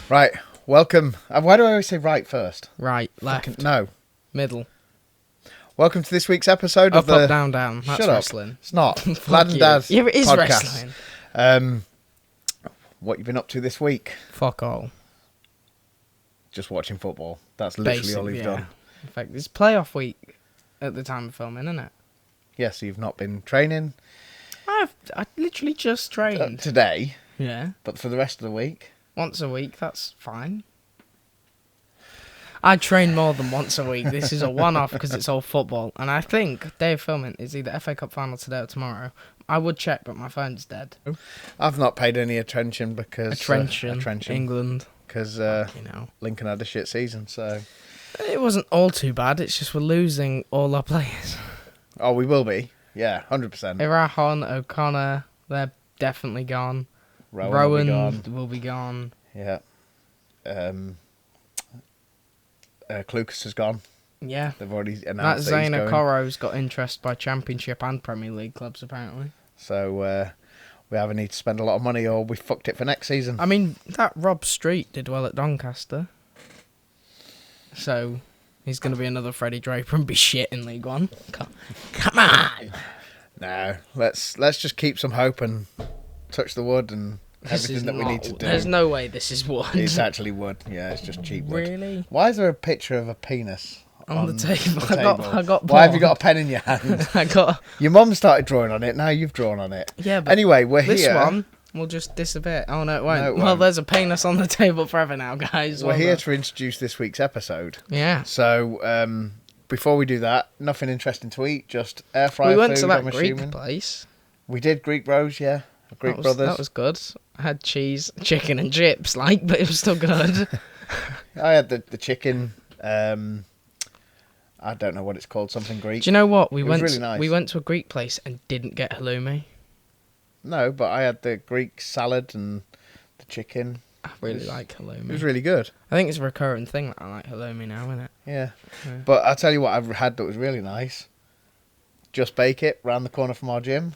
Right, welcome. Why do I always say right first? Right, left, Fucking, no. middle. Welcome to this week's episode Up, of the... up, down, down. That's Shut up. wrestling. It's not. Fuck Lad and you. Dad Yeah, it is podcast. wrestling. What you been up to this week? Fuck all. Just watching football. That's literally all you've done. In fact, it's playoff week at the time of filming, isn't it? Yeah, so you've not been training I literally just trained. today, Yeah. but for the rest of the week? Once a week, that's fine. I train more than once a week. This is a one-off because it's all football. And I think day of filming is either FA Cup final today or tomorrow. I would check, but my phone's dead. I've not paid any attention because... Attention. England. Because Lincoln had a shit season, so... It wasn't all too bad. It's just we're losing all our players. Oh, we will be. Yeah, 100%. Irahon, O'Connor, they're definitely gone. Rowan will be gone. Yeah. Clucas has gone. Yeah. They've already That announced that he's Zayna going. Coro's got interest by Championship and Premier League clubs, apparently. So we either need to spend a lot of money or we fucked it for next season. I mean, that Rob Street did well at Doncaster. So he's going to be another Freddie Draper and be shit in League One. Come on! No, let's just keep some hope and touch the wood and everything that we need to do. There's no way this is wood. It's actually wood. Yeah, it's just cheap wood. Really? Why is there a picture of a penis On the table. I got Why have you got a pen in your hand? I got... Your mum started drawing on it, now you've drawn on it. Yeah, but anyway, we're this here. This one will just disappear. Oh, no, it won't. No, it Well, won't. there's a penis on the table forever now, guys. We're here to introduce this week's episode. Yeah. So, before we do that, nothing interesting to eat, just air fryer food, we went to that I'm Greek assuming. place. We did Greek Rose, yeah. Greek Brothers. That was good. I had cheese, chicken and chips, but it was still good. I had the chicken. I don't know what it's called, something Greek. Do you know what? It was really nice. We went to a Greek place and didn't get halloumi. No, but I had the Greek salad and the chicken. I really like halloumi. It was really good. I think it's a recurring thing that I like halloumi now, isn't it? Yeah. Yeah. But I'll tell you what I've had that was really nice. Just Bake It, round the corner from our gym.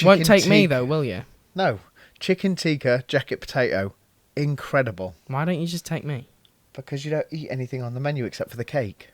Won't take me, though, will you? No. Chicken tikka, jacket potato. Incredible. Why don't you just take me? Because you don't eat anything on the menu except for the cake.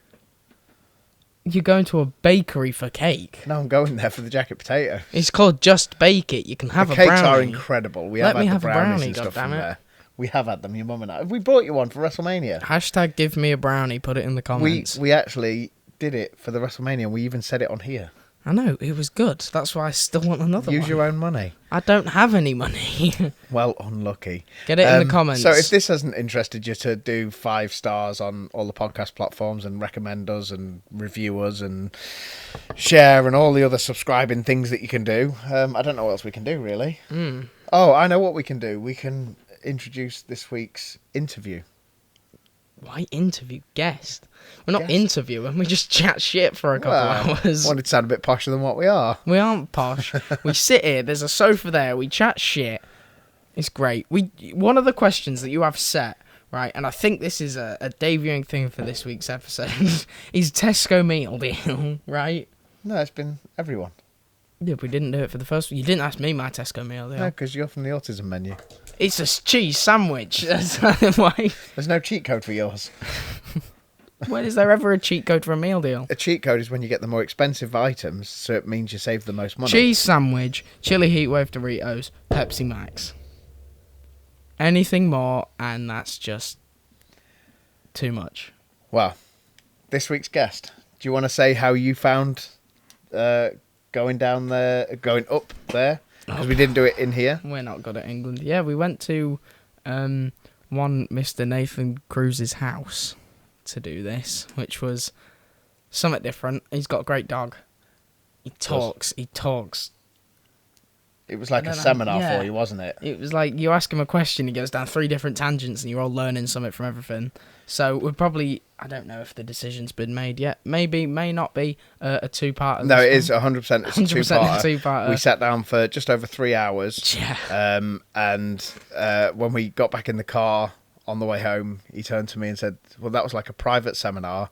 You're going to a bakery for cake. No, I'm going there for the jacket potato. It's called Just Bake It. You can have The a brownie. cakes are incredible. We Let have me had have the a brownies brownie, and stuff from goddammit. there. We have had them, your mum and I. We brought you one for WrestleMania. Hashtag give me a brownie. Put it in the comments. We actually did it for the WrestleMania. We even said it on here. I know, it was good. That's why I still want another one. Use your own money. I don't have any money. Well, unlucky. Get it in the comments. So if this hasn't interested you to do 5 stars on all the podcast platforms and recommend us and review us and share and all the other subscribing things that you can do, I don't know what else we can do, really. Oh, I know what we can do. We can introduce this week's interview. Why interview guest? We're not Guest. interviewing, we just chat shit for a couple hours. Wanted to sound a bit posher than what we are. We aren't posh. We sit here, there's a sofa there, we chat shit. It's great. One of the questions that you have set, right, and I think this is a debuting thing for this week's episode, is Tesco meal deal, right? No, it's been everyone. Yeah, we didn't do it for the first one. You didn't ask me my Tesco meal deal. No, because you're from the autism menu. It's a cheese sandwich. That's why. There's no cheat code for yours. When is there ever a cheat code for a meal deal? A cheat code is when you get the more expensive items, so it means you save the most money. Cheese sandwich, chili heatwave Doritos, Pepsi Max. Anything more, and that's just too much. Well, this week's guest. Do you want to say how you found going up there? Because we didn't do it in here. We're not good at England. Yeah, we went to one Mr. Nathan Cruz's house to do this, which was somewhat different. He's got a great dog. He talks. It was like a seminar for you, wasn't it? It was like you ask him a question, he goes down 3 different tangents, and you're all learning something from everything. So we're probably, I don't know if the decision's been made yet. Maybe, may not be a 2-parter. No, it is 100%. It's 100% a two-parter. We sat down for just over 3 hours. Yeah. And when we got back in the car on the way home, he turned to me and said, well, that was like a private seminar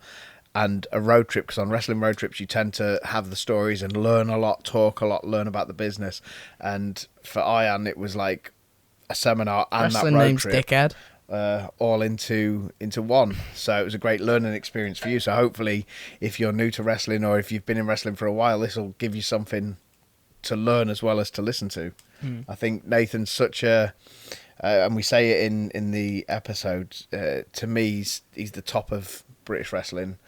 and a road trip, because on wrestling road trips you tend to have the stories and learn a lot, talk a lot, learn about the business. And for Ian, it was like a seminar and Wrestling that road name's trip. Dickhead. all into one. So it was a great learning experience for you. So hopefully, if you're new to wrestling or if you've been in wrestling for a while, this will give you something to learn as well as to listen to. I think Nathan's such a, and we say it in the episode. To me, he's the top of British wrestling.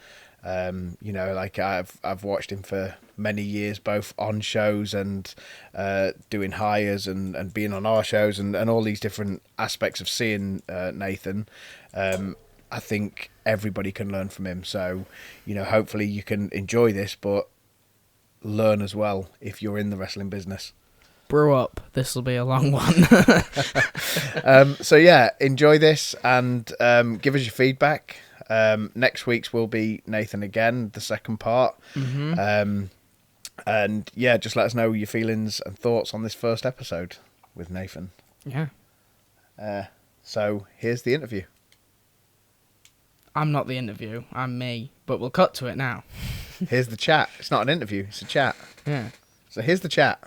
Like I've watched him for many years, both on shows and doing hires and being on our shows and all these different aspects of seeing Nathan. I think everybody can learn from him. So, hopefully you can enjoy this, but learn as well if you're in the wrestling business. Brew up. This will be a long one. So yeah, enjoy this and give us your feedback. Next week's will be Nathan again, the second part. And yeah, just let us know your feelings and thoughts on this first episode with Nathan. Yeah. So here's the interview. I'm not the interview, I'm me, but we'll cut to it now. Here's the chat. It's not an interview, it's a chat. Yeah. So here's the chat.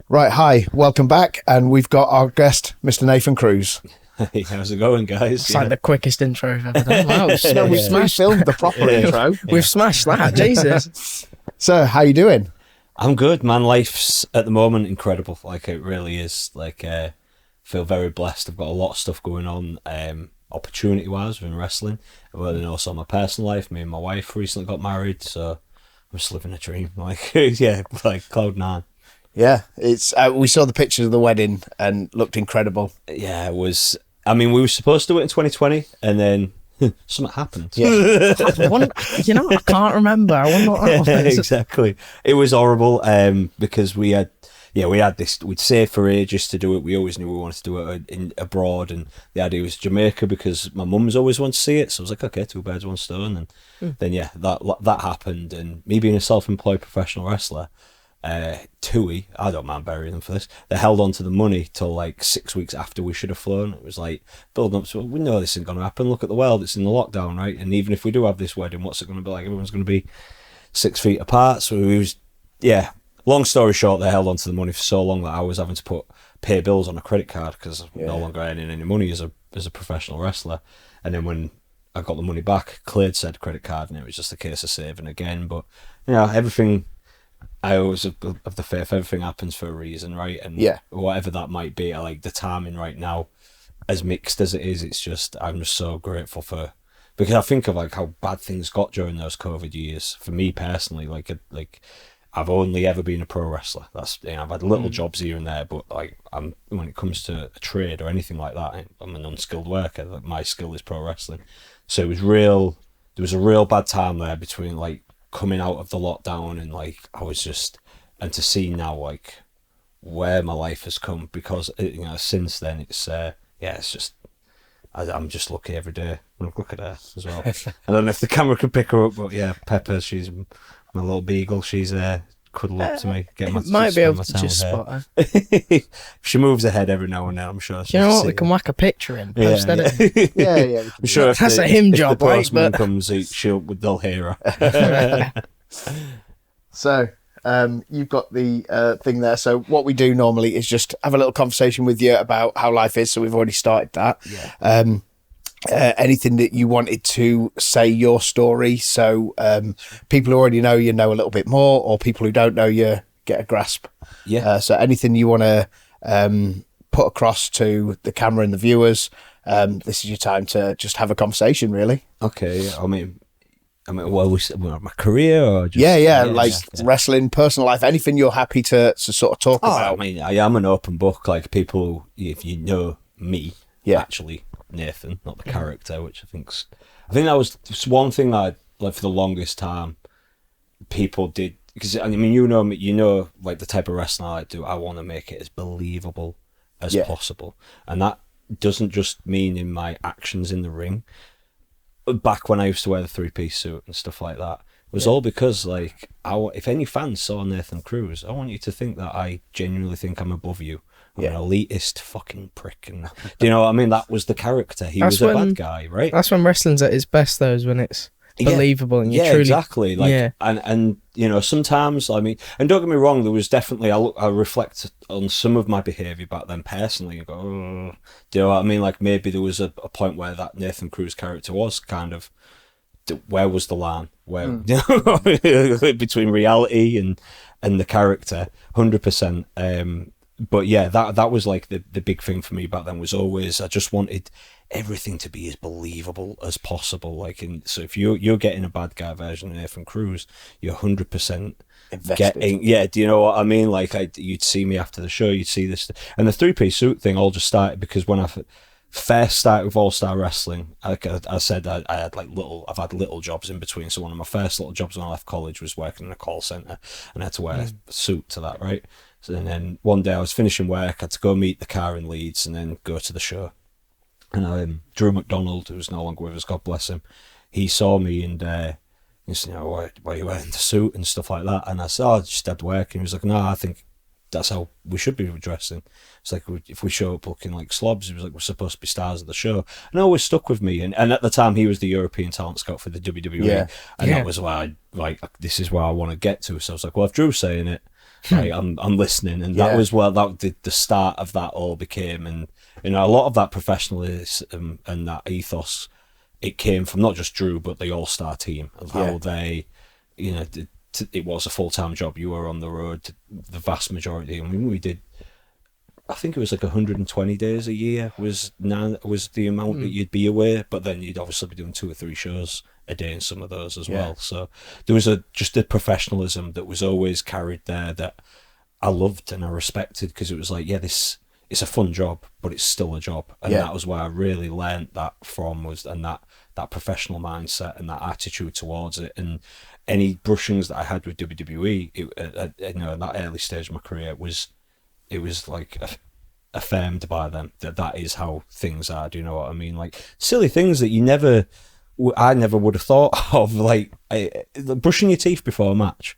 Right, hi, welcome back, and we've got our guest, Mr. Nathan Cruz. Hey, how's it going, guys? It's like the quickest intro we've ever done. Wow, We filmed the proper intro. We've smashed that, Jesus. So, how you doing? I'm good, man. Life's at the moment incredible. Like, it really is. Like, feel very blessed. I've got a lot of stuff going on, opportunity-wise within wrestling, but then also my personal life. Me and my wife recently got married, so I'm just living a dream. Like, yeah, like cloud nine. Yeah, it's. We saw the pictures of the wedding and looked incredible. Yeah, it was. I mean, we were supposed to do it in 2020, and then something happened. Yeah. I can't remember. I wonder what that was. Exactly. It was horrible because we had this. We'd saved for ages to do it. We always knew we wanted to do it abroad, and the idea was Jamaica because my mum's always wanted to see it. So I was like, okay, two birds, one stone, and then that happened. And me being a self-employed professional wrestler. TUI, I don't mind burying them for this. They held on to the money till like 6 weeks after we should have flown. It was like building up. So we know this isn't going to happen. Look at the world; it's in the lockdown, right? And even if we do have this wedding, what's it going to be like? Everyone's going to be 6 feet apart. So we was, yeah. Long story short, they held on to the money for so long that I was having to pay bills on a credit card because I'm no longer earning any money as a professional wrestler. And then when I got the money back, cleared said credit card, and it was just a case of saving again. But everything. I always have the faith everything happens for a reason, right? And whatever that might be, I like the timing right now, as mixed as it is. It's just I'm just so grateful because I think of like how bad things got during those COVID years. For me personally, like I've only ever been a pro wrestler. That's I've had little jobs here and there, but like when it comes to a trade or anything like that, I'm an unskilled worker. Like, my skill is pro wrestling. So it was real. There was a real bad time there between like. Coming out of the lockdown and like I was just and to see now like where my life has come because since then it's it's just I'm just lucky every day. Look at her as well. I don't know if the camera can pick her up, but yeah, Pepper, she's my little beagle. She's cuddle up to me. Might be able to just spot her. She moves her head every now and then. I'm sure. You know what? We can whack a picture in. Yeah. I'm sure that's a him job, if the postman comes, they'll hear her. So, you've got the thing there. So, what we do normally is just have a little conversation with you about how life is. So, we've already started that. Yeah. Anything that you wanted to say your story, so people who already know you know a little bit more, or people who don't know you get a grasp. Yeah. So anything you want to put across to the camera and the viewers, this is your time to just have a conversation, really. Okay. I mean, well, my career or just wrestling, personal life, anything you're happy to sort of talk about. I mean, I am an open book. Like people, if you know me, actually. Nathan, not the character, which I think that was one thing I like for the longest time. People did because I mean you know like the type of wrestling I do. I want to make it as believable as possible, and that doesn't just mean in my actions in the ring. Back when I used to wear the 3-piece suit and stuff like that, it was all because like if any fans saw Nathan Cruz, I want you to think that I genuinely think I'm above you. I'm an elitist fucking prick, and do you know what I mean? That was the character. He was a bad guy, right? That's when wrestling's at its best, though, is when it's believable, and you yeah, truly exactly. Like, and you know, sometimes, I mean, and don't get me wrong, there was definitely, I reflect on some of my behaviour back then personally and go, oh, do you know what I mean? Like, maybe there was a point where that Nathan Cruz character was kind of, where was the line? Where you know, between reality and the character, 100%. But yeah, that was like the big thing for me back then, was always, I just wanted everything to be as believable as possible. Like, so if you're getting a bad guy version of Nathan Cruz, you're 100% getting, yeah, do you know what I mean? Like, you'd see me after the show, you'd see this, and the 3-piece suit thing all just started because when I first started with All Star Wrestling, like I said, I had I've had little jobs in between. So one of my first little jobs when I left college was working in a call center, and I had to wear a suit to that, right? So, and then one day I was finishing work, I had to go meet the car in Leeds and then go to the show. And Drew McDonald, who's no longer with us, God bless him, he saw me and he said, you know, why are you wearing the suit and stuff like that? And I said, oh, I just had work. And he was like, no, I think that's how we should be dressing. It's like, if we show up looking like slobs, he was like, we're supposed to be stars of the show. And it always stuck with me. And at the time, he was the European talent scout for the WWE. That was why this is where I want to get to. So I was like, well, if Drew's saying it, right, I'm listening. And that was where the start of that all became. And, you know, a lot of that professionalism and that ethos, it came from not just Drew, but the All-Star team, of how they, you know, it was a full-time job. You were on the road the vast majority. I mean, we did, I think it was like 120 days a year was the amount that you'd be away, but then you'd obviously be doing 2 or 3 shows a day in some of those as well. So there was just a professionalism that was always carried there that I loved and I respected, because it was like, it's a fun job, but it's still a job. And that was where I really learned that from, and that professional mindset and that attitude towards it. And any brushings that I had with WWE, you know, in that early stage of my career, it was like affirmed by them that is how things are. Do you know what I mean? Like, silly things that I never would have thought of, like brushing your teeth before a match.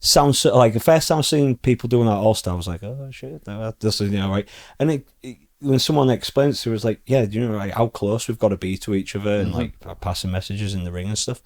Sounds so, like, the first time I seen people doing that All-Star, I was like, oh shit, this is, you know, right. And when someone explains to us, like, yeah, do you know, like, how close we've got to be to each other, and like passing messages in the ring and stuff.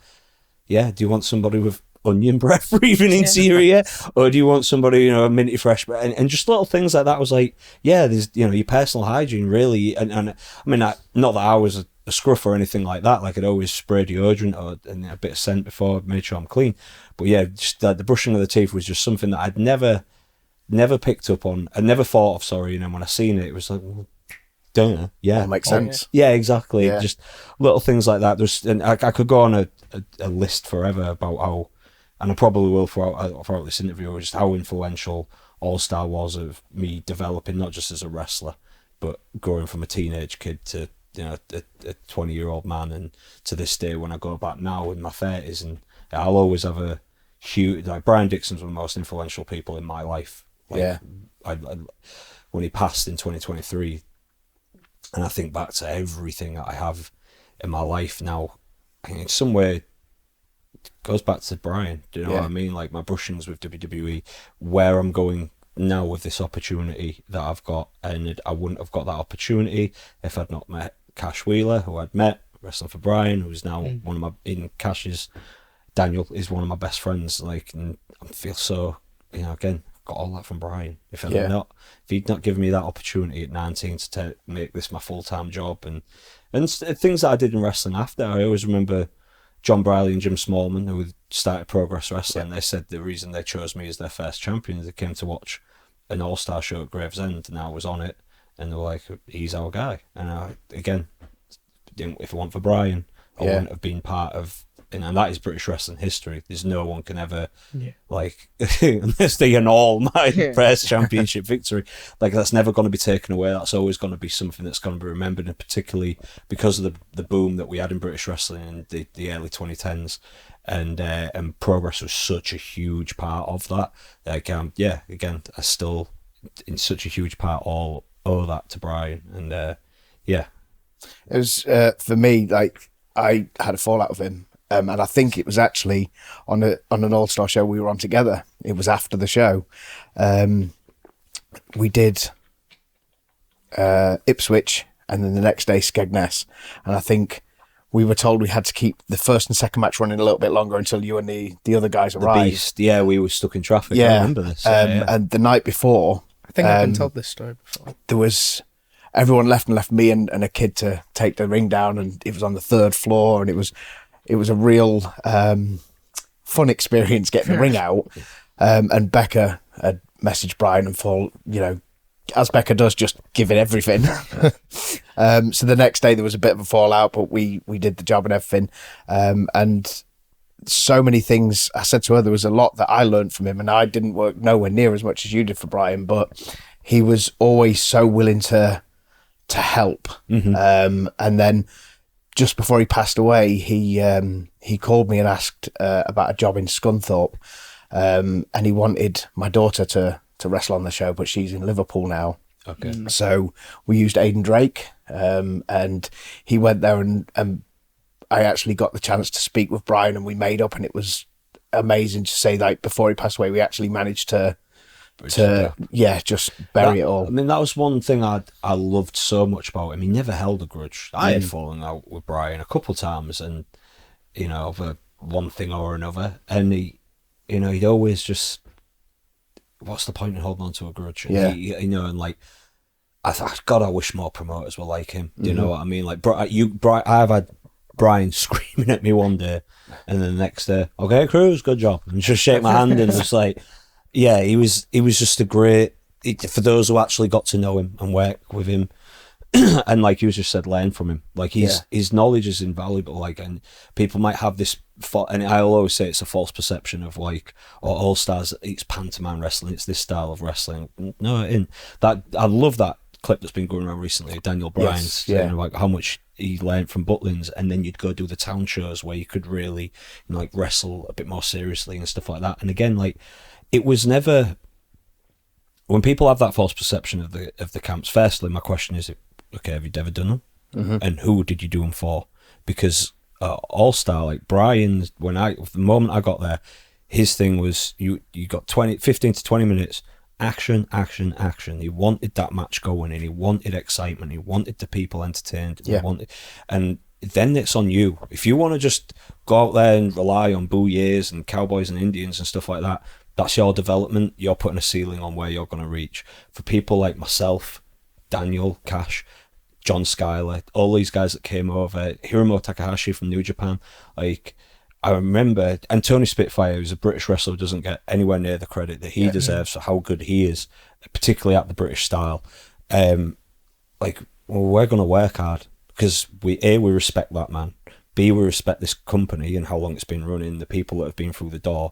Yeah, do you want somebody with onion breath breathing into your ear, or do you want somebody, you know, minty fresh, and just little things like that? Was like, yeah, there's, you know, your personal hygiene really, and I mean, not that I was a scruff or anything like that. Like, I'd always spray deodorant and a bit of scent before I made sure I'm clean. But yeah, just the brushing of the teeth was just something that I'd never picked up on. I never thought of, sorry. And then when I seen it, it was like, well, don't know. Yeah, that makes sense. Yeah, exactly. Yeah. Just little things like that. And I could go on a list forever about how, and I probably will throughout this interview, just how influential All-Star was of me developing, not just as a wrestler, but growing from a teenage kid to, you know, a 20-year-old man, and to this day when I go back now in my 30s, and I'll always have a huge, like, Brian Dixon's one of the most influential people in my life. Like, when he passed in 2023, and I think back to everything that I have in my life now, and in some way it goes back to Brian. Do you know what I mean? Like, my brushings with WWE, where I'm going now with this opportunity that I've got, and I wouldn't have got that opportunity if I'd not met Cash Wheeler, who I'd met wrestling for Brian, who's now one of my, in Cash's, Daniel is one of my best friends. Like, and I feel so, you know, again, got all that from Brian. If he'd not given me that opportunity at 19 to make this my full-time job, and things that I did in wrestling after, I always remember John Briley and Jim Smallman, who started Progress Wrestling. They said the reason they chose me as their first champion is they came to watch an All-Star show at Gravesend, and I was on it, and they were like, he's our guy. And again, if it weren't for Brian, I wouldn't have been part of, and that is British wrestling history. There's no one can ever, like, unless they annul my first championship victory, like, that's never going to be taken away. That's always going to be something that's going to be remembered, and particularly because of the boom that we had in British wrestling in the early 2010s, and Progress was such a huge part of that. Like, again, I still, in such a huge part, all owe that to Brian, and it was for me, like, I had a fallout with him. And I think it was actually on an All-Star show we were on together. It was after the show. We did Ipswich, and then the next day Skegness. And I think we were told we had to keep the first and second match running a little bit longer until you and the other guys The arrived. Beast, yeah, we were stuck in traffic. I remember this. And the night before, I think I've been told this story before. there was everyone left me and a kid to take the ring down, and it was on the 3rd floor, and it was a real fun experience getting the ring out. And Becca had messaged Brian and thought, as Becca does, just give it everything. So the next day there was a bit of a fallout, but we did the job and everything. And so many things, I said to her, there was a lot that I learned from him, and I didn't work nowhere near as much as you did for Brian, but he was always so willing to help. And then just before he passed away, he called me and asked about a job in Scunthorpe, and he wanted my daughter to wrestle on the show, but she's in Liverpool now. Okay. So we used Aidan Drake, and he went there, and I actually got the chance to speak with Brian, and we made up, and it was amazing to say, like, before he passed away, we actually managed to just bury it all. I mean, that was one thing I loved so much about him. He never held a grudge. I had fallen out with Brian a couple of times, and over one thing or another, and he'd always just, what's the point in holding on to a grudge? And and like, God, I wish more promoters were like him. Do you know what I mean? Like, I've had Brian screaming at me one day, and then the next day, okay, Cruz, good job, and just shake my hand, and it's like, yeah, he was just a great, for those who actually got to know him and work with him, and like you just said, learn from him. Like, his knowledge is invaluable. Like, and people might have this, and I'll always say it's a false perception of like, or All Stars, it's pantomime wrestling, it's this style of wrestling. No, it ain't. I love that clip that's been going around recently, Daniel Bryan's, saying like how much he learned from Butlins, and then you'd go do the town shows where you could really like wrestle a bit more seriously and stuff like that. And again, like, it was never, when people have that false perception of the camps, firstly my question is, okay, have you ever done them? And who did you do them for? Because All Star, like Brian, the moment I got there, his thing was you got 15 to 20 minutes action. He wanted that match going, and he wanted excitement, he wanted the people entertained, and then it's on you. If you want to just go out there and rely on Boo Years and Cowboys and Indians and stuff like that, that's your development. You're putting a ceiling on where you're going to reach. For people like myself, Daniel, Cash, John Schuyler, all these guys that came over, Hiromu Takahashi from New Japan, like, I remember, and Tony Spitfire, who's a British wrestler who doesn't get anywhere near the credit that he deserves for how good he is, particularly at the British style. Like, well, we're going to work hard, because we respect that man. B, we respect this company and how long it's been running, the people that have been through the door.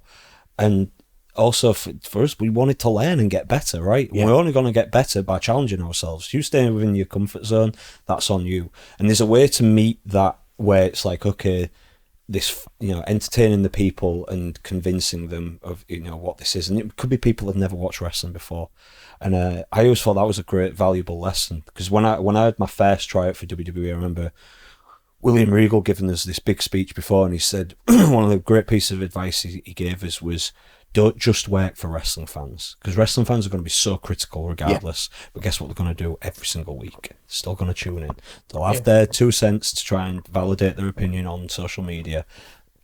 And also for us, we wanted to learn and get better, right? We're only going to get better by challenging ourselves. You stay within your comfort zone, that's on you. And there's a way to meet that where it's like, okay, this, entertaining the people and convincing them of, what this is. And it could be people that have never watched wrestling before. And I always thought that was a great, valuable lesson, because when I had my first tryout for WWE, I remember William Regal giving us this big speech before, and he said, one of the great pieces of advice he gave us was, don't just work for wrestling fans, because wrestling fans are going to be so critical regardless. But guess what they're going to do every single week? They're still going to tune in. They'll have their 2 cents to try and validate their opinion on social media,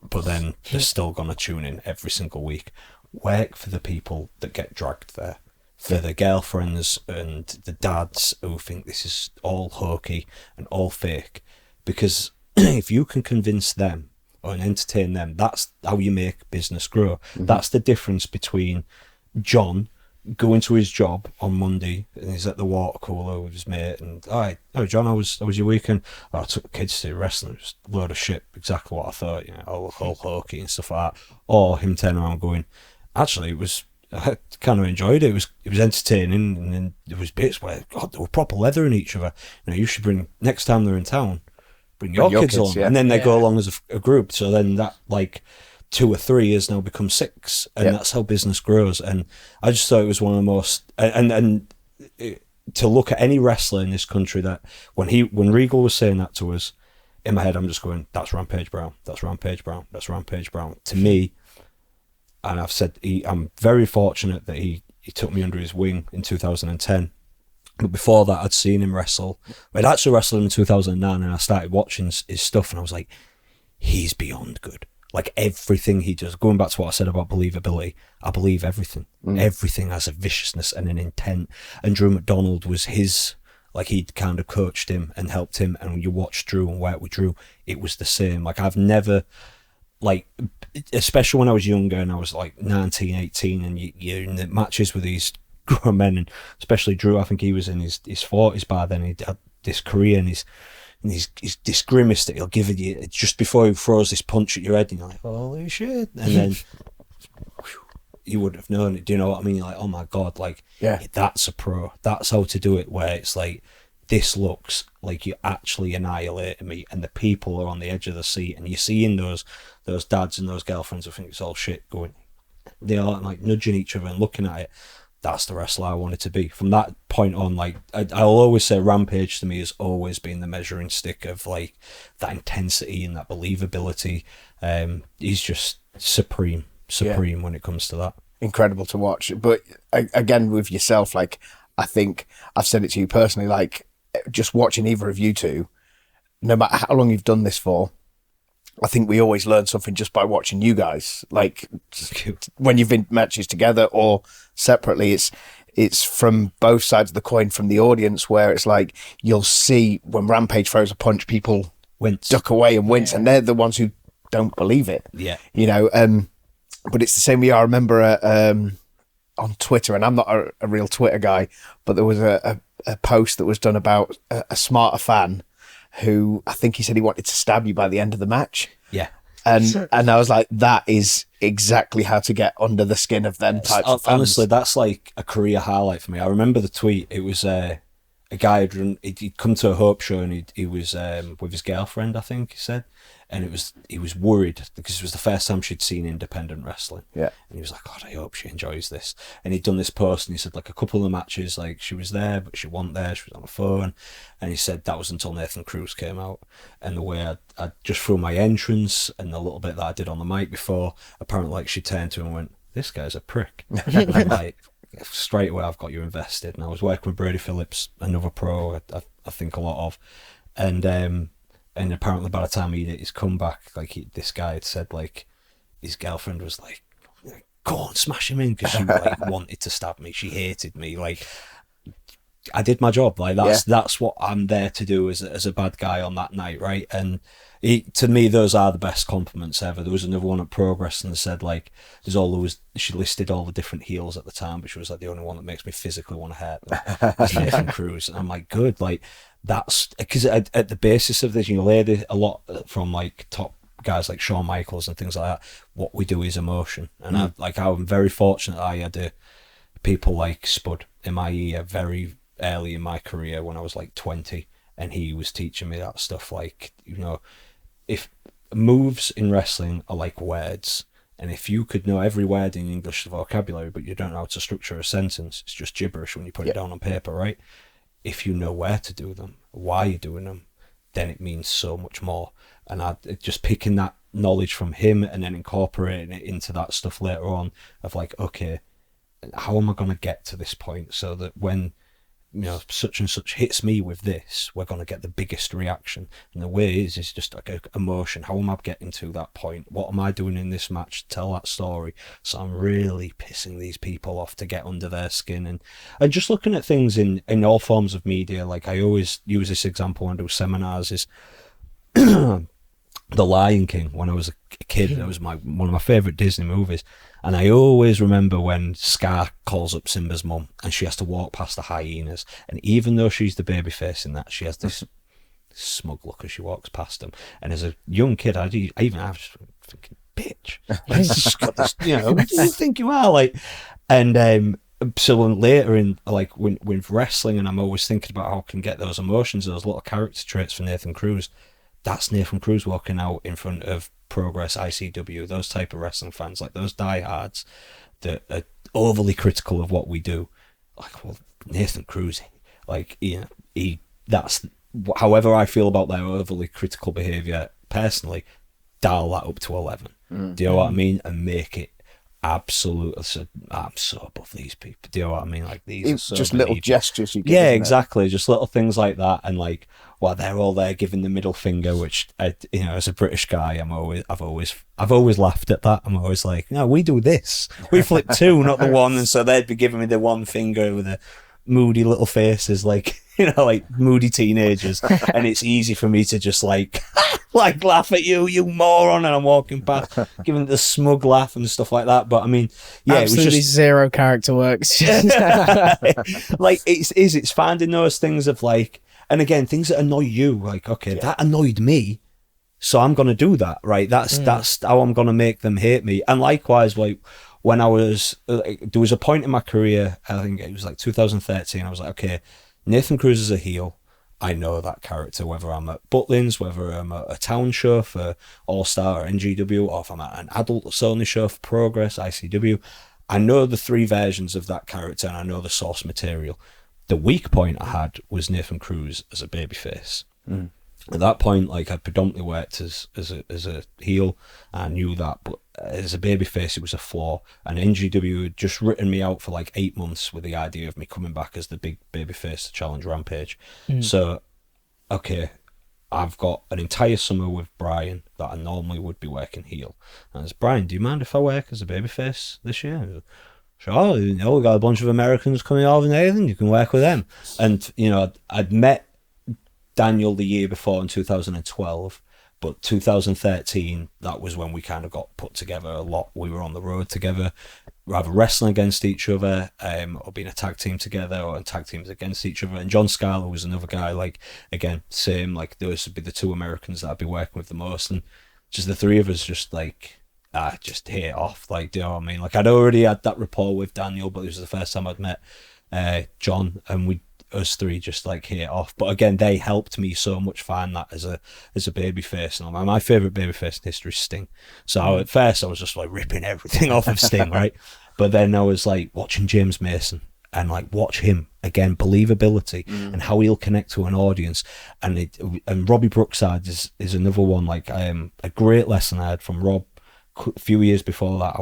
but then they're still going to tune in every single week. Work for the people that get dragged there, for the girlfriends and the dads who think this is all hokey and all fake, because if you can convince them and entertain them, that's how you make business grow. That's the difference between John going to his job on Monday and he's at the water cooler with his mate and, oh John, how was your weekend? I took the kids to wrestling, it was a load of shit, exactly what I thought, all hokey and stuff like that. Or him turning around going, actually I kind of enjoyed it. It was entertaining, and then there was bits where, God, they were proper leather in each other. You should bring, next time they're in town, bring your kids along. And then they go along as a group. So then that, like, 2 or 3 has now become 6. And that's how business grows. And I just thought it was one of the most... And to look at any wrestler in this country that... When Regal was saying that to us, in my head, I'm just going, that's Rampage Brown. That's Rampage Brown. That's Rampage Brown. To me, and I've said, I'm very fortunate that he took me under his wing in 2010. But before that, I'd seen him wrestle. I'd actually wrestled him in 2009, and I started watching his stuff, and I was like, he's beyond good. Like, everything he does, going back to what I said about believability, I believe everything. Everything has a viciousness and an intent. And Drew McDonald was his, like, he'd kind of coached him and helped him. And when you watch Drew and work with Drew, it was the same. Like, I've never, like, especially when I was younger and I was like 19, 18, and you're in the matches with these grown men, and especially Drew, I think he was in his 40s by then. He had this career, and he's this grimace that he'll give you just before he throws this punch at your head, and you're like, holy shit. And then you wouldn't have known it. Do you know what I mean? You're like, oh my God, like, Yeah. that's a pro. That's how to do it, where it's like, this looks like you're actually annihilating me, and the people are on the edge of the seat, and you're seeing those dads and those girlfriends who think it's all shit going, they are like nudging each other and looking at it. That's the wrestler I wanted to be. From that point on, like, I'll always say Rampage to me has always been the measuring stick of, like, that intensity and that believability. He's just supreme when it comes to that. Incredible to watch. But again, with yourself, like, I think I've said it to you personally, like, just watching either of you two, no matter how long you've done this for, I think we always learn something just by watching you guys. Like, when you've been matches together or separately, it's from both sides of the coin, from the audience, where it's like, you'll see when Rampage throws a punch, people Wince. duck away and wince, and they're the ones who don't believe it. Yeah. You know, but it's the same way. I remember on Twitter, and I'm not a real Twitter guy, but there was a post that was done about a smarter fan who, I think he said he wanted to stab you by the end of the match. Yeah. And I was like, that is exactly how to get under the skin of them types of fans. Honestly, that's like a career highlight for me. I remember the tweet. It was a guy he'd come to a Hope show, and he was with his girlfriend, I think he said, and he was worried because it was the first time she'd seen independent wrestling. Yeah. And he was like, God, I hope she enjoys this. And he'd done this post, and he said, like, a couple of the matches, like, she was there, but she wasn't there. She was on the phone. And he said that was until Nathan Cruz came out. And the way I just through my entrance and the little bit that I did on the mic before, apparently, like, she turned to him and went, this guy's a prick. And I'm like, straight away, I've got you invested. And I was working with Brady Phillips, another pro I think a lot of. And apparently by the time he did his comeback, like, this guy had said, like, his girlfriend was like, go on, smash him in, because she, like, wanted to stab me. She hated me. Like, I did my job. Like, that's what I'm there to do as a bad guy on that night, right? And to me, those are the best compliments ever. There was another one at Progress, and they said, like, she listed all the different heels at the time, but she was like, the only one that makes me physically want to hurt them is Nathan Cruz. And I'm like, good. Like, that's because at the basis of this, you lay a lot from, like, top guys like Shawn Michaels and things like that. What we do is emotion, and I'm very fortunate. I had people like Spud in my ear very early in my career when I was like 20, and he was teaching me that stuff. Like, you know, if moves in wrestling are like words, and if you could know every word in English vocabulary, but you don't know how to structure a sentence, it's just gibberish when you put it down on paper, right? If you know where to do them, why you're doing them, then it means so much more. And just picking that knowledge from him and then incorporating it into that stuff later on of, like, okay, how am I going to get to this point so that when, you know, such and such hits me with this, we're going to get the biggest reaction. And the way is just like a emotion. How am I getting to that point? What am I doing in this match to tell that story? So I'm really pissing these people off to get under their skin. And just looking at things in all forms of media, like, I always use this example when I do seminars, is The Lion King. When I was a kid, it was one of my favourite Disney movies. And I always remember when Scar calls up Simba's mum and she has to walk past the hyenas. And even though she's the baby face in that, she has this smug look as she walks past them. And as a young kid, I was thinking, bitch. Like, just got this, you know, who do you think you are? Like, and so later in, like, when wrestling, and I'm always thinking about how I can get those emotions, those little character traits for Nathan Cruz. That's Nathan Cruz walking out in front of Progress, ICW, those type of wrestling fans, like those diehards that are overly critical of what we do. Like, well, Nathan Cruz, like, you know, that's, however I feel about their overly critical behaviour, personally, dial that up to 11. Do you know what I mean? And make it absolutely. I'm so above these people. Do you know what I mean? Like these are so just little beneath. gestures you give. Yeah, isn't it? exactly. Just little things like that, and like, well, they're all there giving the middle finger, which as a British guy, I've always laughed at that. I'm always like, no, we do this. We flip two, not the one, and so they'd be giving me the one finger with a moody little faces, like like moody teenagers, and it's easy for me to just like laugh at you moron, and I'm walking past, giving the smug laugh and stuff like that. But I mean, yeah, absolutely, it was just zero character works. like it's finding those things of like, and again, things that annoy you, like, okay, that annoyed me, so I'm gonna do that, right? That's how I'm gonna make them hate me. And likewise, like when I was there was a point in my career, I think it was like 2013, I was like, okay, Nathan Cruz is a heel. I know that character, whether I'm at Butlins, whether I'm at a town show for All Star or NGW, or if I'm at an adult only show for Progress, ICW. I know the three versions of that character, and I know the source material. The weak point I had was Nathan Cruz as a babyface. At that point, like, I'd predominantly worked as a heel. I knew that, but as a babyface, it was a flaw. And NGW had just written me out for like 8 months with the idea of me coming back as the big babyface to challenge Rampage. So, okay, I've got an entire summer with Brian that I normally would be working heel. And it's, Brian, do you mind if I work as a babyface this year? Sure, we've got a bunch of Americans coming over, Nathan, you can work with them. And, I'd met Daniel the year before in 2012, but 2013, that was when we kind of got put together a lot. We were on the road together, rather wrestling against each other, or being a tag team together, or tag teams against each other. And John Scarlett was another guy, like, again, same, like, those would be the two Americans that I'd be working with the most. And just the three of us just, like, just hit it off, like, do you know what I mean? Like, I'd already had that rapport with Daniel, but it was the first time I'd met John, and us three just like hit it off. But again, they helped me so much find that as a baby face. And my favourite baby face in history is Sting. So at first I was just like ripping everything off of Sting, right? But then I was like watching James Mason and like watch him again, believability and how he'll connect to an audience. And Robbie Brookside is another one, like a great lesson I had from Rob a few years before that.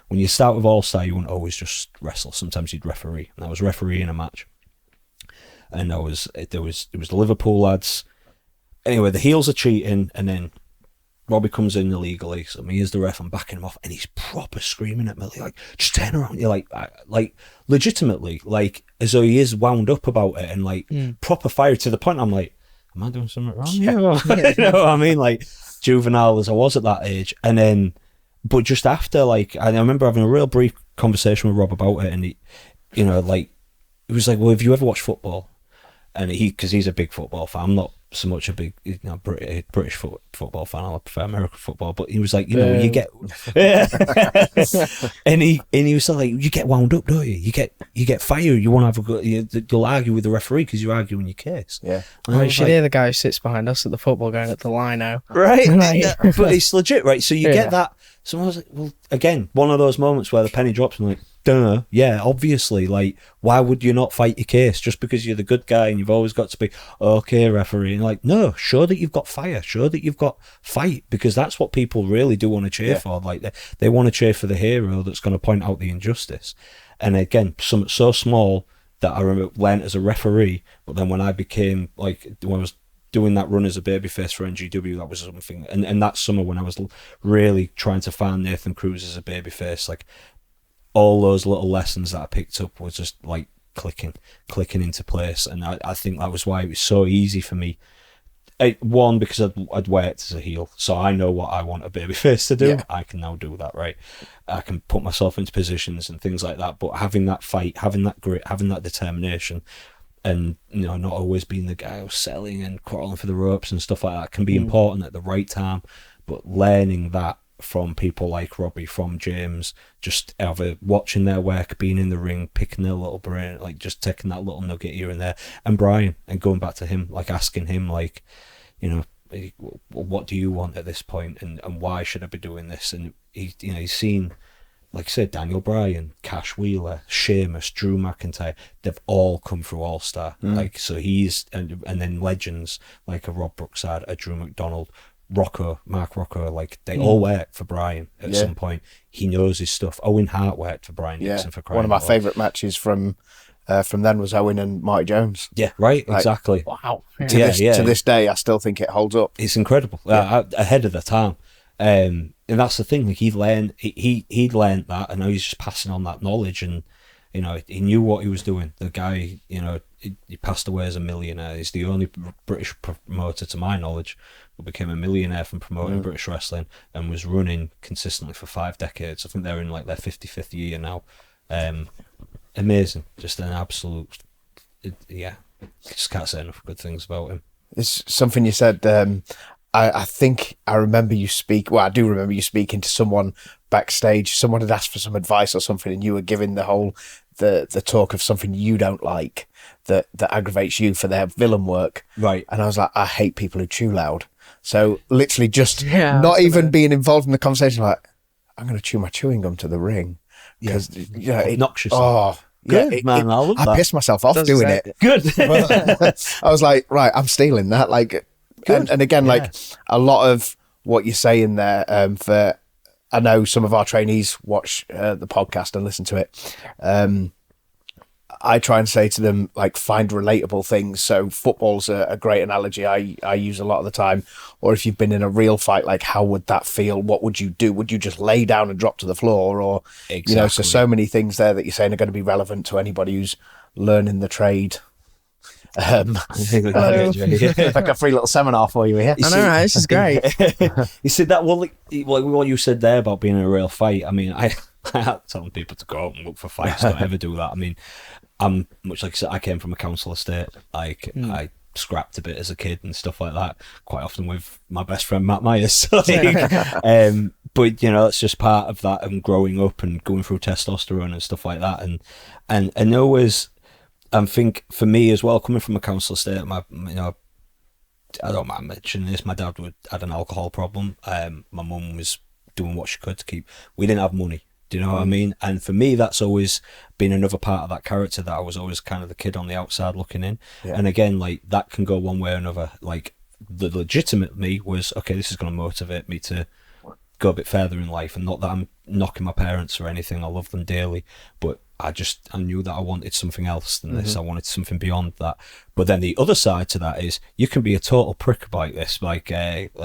When you start with All Star, you wouldn't always just wrestle. Sometimes you'd referee, and I was refereeing a match. And there was the Liverpool lads. Anyway, the heels are cheating, and then Robbie comes in illegally. So me as the ref, I'm backing him off, and he's proper screaming at me like, "Just turn around!" You're like legitimately, like as though he is wound up about it, and like proper fire to the point. I'm like, "Am I doing something wrong?" Yeah, you know what I mean? Like juvenile as I was at that age, and then, but just after, like, I remember having a real brief conversation with Rob about it, and he, like, it was like, "Well, have you ever watched football?" And because he's a big football fan, I'm not so much a big British football fan. I prefer American football. But he was like, you get, and he was like, you get wound up, don't you? You get fired. You want to have a good. You'll argue with the referee because you're arguing your case. Yeah. You should hear the guy who sits behind us at the football going at the lino. Right. But it's legit, right? So you get that. So I was like, well, again, one of those moments where the penny drops and like, duh, yeah, obviously, like, why would you not fight your case just because you're the good guy and you've always got to be, okay, referee? And like, no, show that you've got fire, show that you've got fight, because that's what people really do want to cheer for. Like, they want to cheer for the hero that's going to point out the injustice. And again, something so small that I remember learned as a referee, but then when I became, like, when I was doing that run as a babyface for NGW, that was something. And that summer when I was really trying to find Nathan Cruz as a babyface, like, all those little lessons that I picked up was just like clicking into place. And I think that was why it was so easy for me. One, because I'd worked as a heel, so I know what I want a babyface to do. Yeah. I can now do that, right? I can put myself into positions and things like that. But having that fight, having that grit, having that determination, and not always being the guy who's selling and crawling for the ropes and stuff like that can be important at the right time. But learning that from people like Robbie, from James, just either watching their work, being in the ring, picking their little brain, like just taking that little nugget here and there, and Brian, and going back to him, like asking him, like, what do you want at this point, and why should I be doing this? And he's seen, like I said, Daniel Bryan, Cash Wheeler, Sheamus, Drew McIntyre, they've all come through All Star. Like, so he's and then legends like a Rob Brookside, a Drew McDonald, Mark Rocco, like they all worked for Brian at some point. He knows his stuff. Owen Hart worked for Brian Dixon for crying One of my out loud. favourite matches from then was Owen and Marty Jones. Yeah, right, exactly. Wow. To this day, I still think it holds up. It's incredible. Ahead of the time. And that's the thing. Like he'd learned that, and now he's just passing on that knowledge. And you know, he knew what he was doing. The guy, you know, he passed away as a millionaire. He's the only British promoter, to my knowledge, who became a millionaire from promoting British wrestling and was running consistently for 5 decades. I think they're in like their 55th year now. Amazing, just an absolute. Just can't say enough good things about him. It's something you said. I think I remember you speak. Well, I do remember you speaking to someone backstage. Someone had asked for some advice or something, and you were giving the talk of something you don't like that aggravates you for their villain work. Right. And I was like, I hate people who chew loud. So literally just not even being involved in the conversation. Like, I'm going to chew my chewing gum to the ring because Obnoxious. Good, man. I pissed myself off doing it. Good. I was like, right, I'm stealing that. Like. And again, like a lot of what you're saying there, I know some of our trainees watch the podcast and listen to it. I try and say to them, like, find relatable things. So football's a great analogy I use a lot of the time. Or if you've been in a real fight, like, how would that feel? What would you do? Would you just lay down and drop to the floor? Or, you know, so many things there that you're saying are going to be relevant to anybody who's learning the trade. Like a free little seminar for you here. I know, right? This is great. You said that what you said there about being in a real fight. I mean, I had telling people to go out and look for fights. Don't ever do that. I mean, I'm much like I said, I came from a council estate. Like I scrapped a bit as a kid and stuff like that. Quite often with my best friend Matt Myers. But you know, it's just part of that and growing up and going through testosterone and stuff like that. And always. I think for me as well, coming from a council estate, I don't mind mentioning this. My dad had an alcohol problem. My mum was doing what she could to keep. We didn't have money. Do you know what I mean? And for me, that's always been another part of that character, that I was always kind of the kid on the outside looking in. Yeah. And again, like that can go one way or another. Like the legitimate me was, okay, this is going to motivate me to go a bit further in life, and not that I'm knocking my parents or anything. I love them dearly, but I knew that I wanted something else than this. I wanted something beyond that. But then the other side to that is you can be a total prick about this, like Danny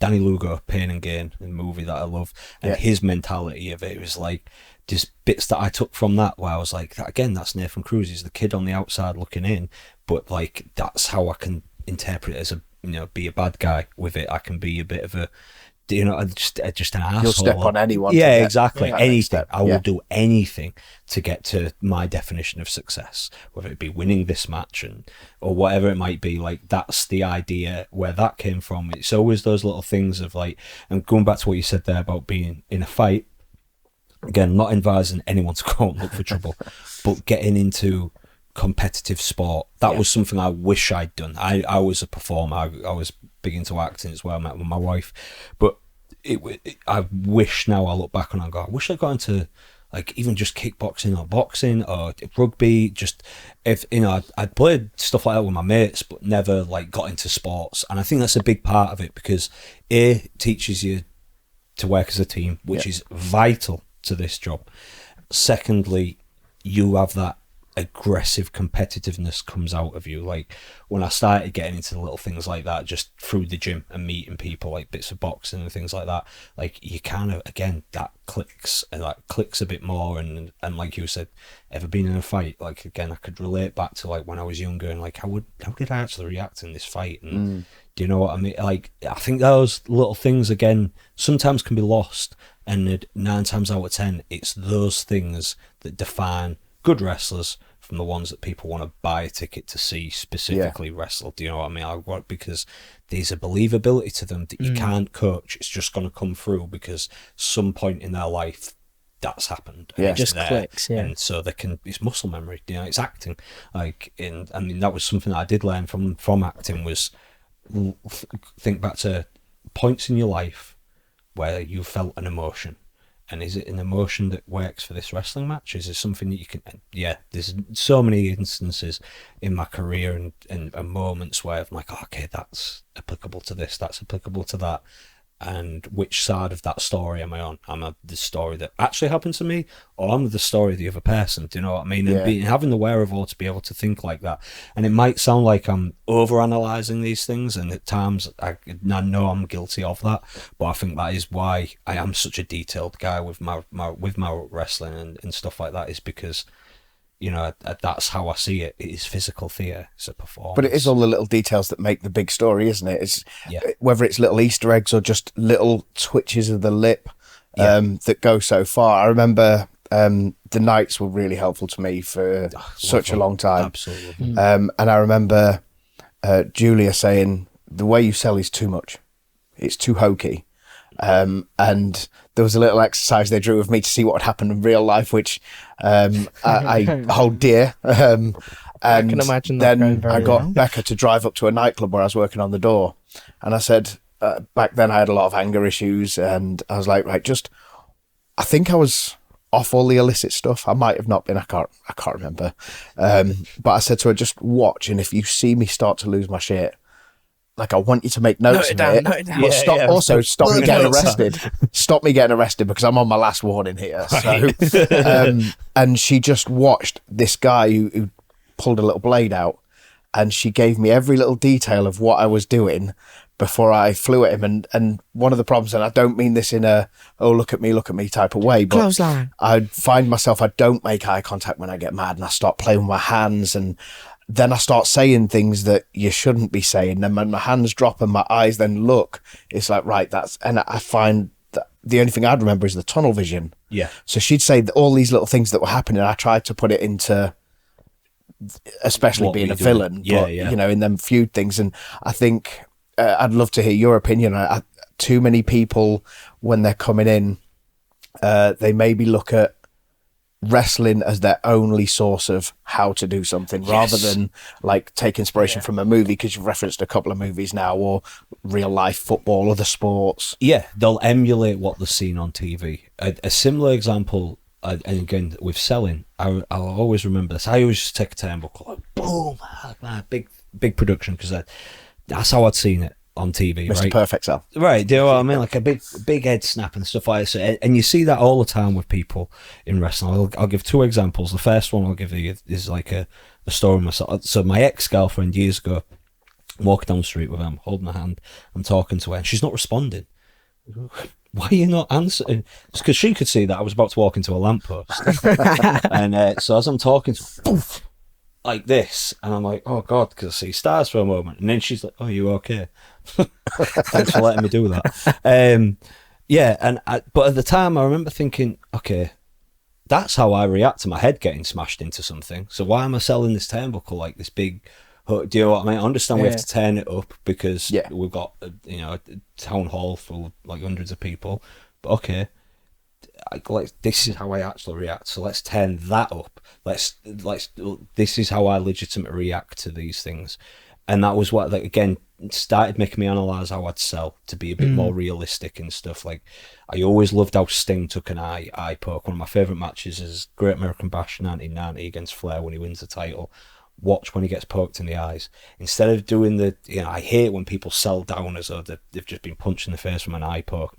Lugo, Pain and Gain, the movie that I love, and his mentality of it was like just bits that I took from that, where I was like, again, that's Nathan Cruz. He's the kid on the outside looking in, but like that's how I can interpret it as be a bad guy with it. I can be a bit of a, just an asshole. You'll step on anyone. Yeah, exactly. Anything. I will do anything to get to my definition of success, whether it be winning this match or whatever it might be. Like that's the idea where that came from. It's always those little things of like, and going back to what you said there about being in a fight. Again, not advising anyone to go and look for trouble, but getting into competitive sport. That was something I wish I'd done. I was a performer. I was big into acting as well. I met with my wife, but I wish now I look back and I go, I wish I got into like even just kickboxing or boxing or rugby. Just if I'd played stuff like that with my mates, but never like got into sports. And I think that's a big part of it because it teaches you to work as a team, which is vital to this job. Secondly, you have that aggressive competitiveness comes out of you. Like when I started getting into the little things like that just through the gym and meeting people, like bits of boxing and things like that, like you kind of, again, that clicks a bit more. And like you said, ever been in a fight, like again I could relate back to like when I was younger and like how did I actually react in this fight, and do you know what I mean? Like I think those little things again sometimes can be lost, and 9 times out of 10 it's those things that define good wrestlers from the ones that people want to buy a ticket to see specifically wrestle. Do you know what I mean? Because there's a believability to them that you can't coach. It's just going to come through because some point in their life that's happened. It just clicks. Yeah. And so it's muscle memory. It's acting. Like I mean, that was something that I did learn from acting was think back to points in your life where you felt an emotion. And is it an emotion that works for this wrestling match? Is it something that you can... Yeah, there's so many instances in my career and moments where I'm like, okay, that's applicable to this, that's applicable to that. And which side of that story am I on? Am I the story that actually happened to me, or am I the story of the other person? Do you know what I mean? Yeah. And having the wherewithal to be able to think like that. And it might sound like I'm overanalyzing these things, and at times I know I'm guilty of that. But I think that is why I am such a detailed guy with my wrestling and stuff like that, is because, you know, that's how I see it. It is physical theatre. It's a performance. But it is all the little details that make the big story, isn't it? It's Yeah. whether it's little Easter eggs or just little twitches of the lip that go so far. I remember the nights were really helpful to me for such a long time. Absolutely. And I remember Julia saying, the way you sell is too much. It's too hokey. And there was a little exercise they drew with me to see what would happen in real life, which I hold dear. And I can imagine that going then very I got well. Becca to drive up to a nightclub where I was working on the door. And I said, back then I had a lot of anger issues, and I was like, right, I think I was off all the illicit stuff. I might have not been, I can't remember. But I said to her, just watch, and if you see me start to lose my shit, like, I want you to make notes of it. note it down. But stop me getting notes. arrested. Stop me getting arrested, because I'm on my last warning here. So, and she just watched this guy who pulled a little blade out, and she gave me every little detail of what I was doing before I flew at him. And one of the problems, and I don't mean this in a, oh, look at me type of way, but Clothesline. I find myself, I don't make eye contact when I get mad, and I start playing with my hands, and then I start saying things that you shouldn't be saying. Then when my hands drop and my eyes then look, it's like, right, and I find that the only thing I'd remember is the tunnel vision. Yeah. So she'd say that all these little things that were happening, I tried to put it into, especially What being we a do. villain, Yeah, but, yeah. you know, in them feud things. And I think I'd love to hear your opinion. Too many people, when they're coming in, they maybe look at wrestling as their only source of how to do something, rather than like take inspiration from a movie, because you've referenced a couple of movies now, or real life football, other sports. Yeah, they'll emulate what they're seeing on TV. A similar example, and again with selling, I'll always remember this. I always just take a turnbuckle, like, boom, big production, because that's how I'd seen it on TV. Mr. Right? Perfect Cell. Right, do you know what I mean? Like a big head snap and stuff like that. And you see that all the time with people in wrestling. I'll give two examples. The first one I'll give you is like a story myself. So my ex-girlfriend years ago, I'm walking down the street with her, I'm holding her hand, I'm talking to her, and she's not responding. Why are you not answering? It's because she could see that I was about to walk into a lamppost. And so as I'm talking to her, poof, like this, and I'm like, oh God, because I see stars for a moment. And then she's like, oh, you okay? Thanks for letting me do that. But at the time I remember thinking, okay, that's how I react to my head getting smashed into something. So why am I selling this turnbuckle like this big? Do you know what I mean? I understand we have to turn it up because we've got a town hall full of like hundreds of people. But okay, this is how I actually react. So let's turn that up. This is how I legitimately react to these things. And that was what, like, again, started making me analyse how I'd sell to be a bit more realistic and stuff. Like, I always loved how Sting took an eye poke. One of my favourite matches is Great American Bash 1990 against Flair when he wins the title. Watch when he gets poked in the eyes. Instead of doing I hate when people sell down as though they've just been punched in the face from an eye poke.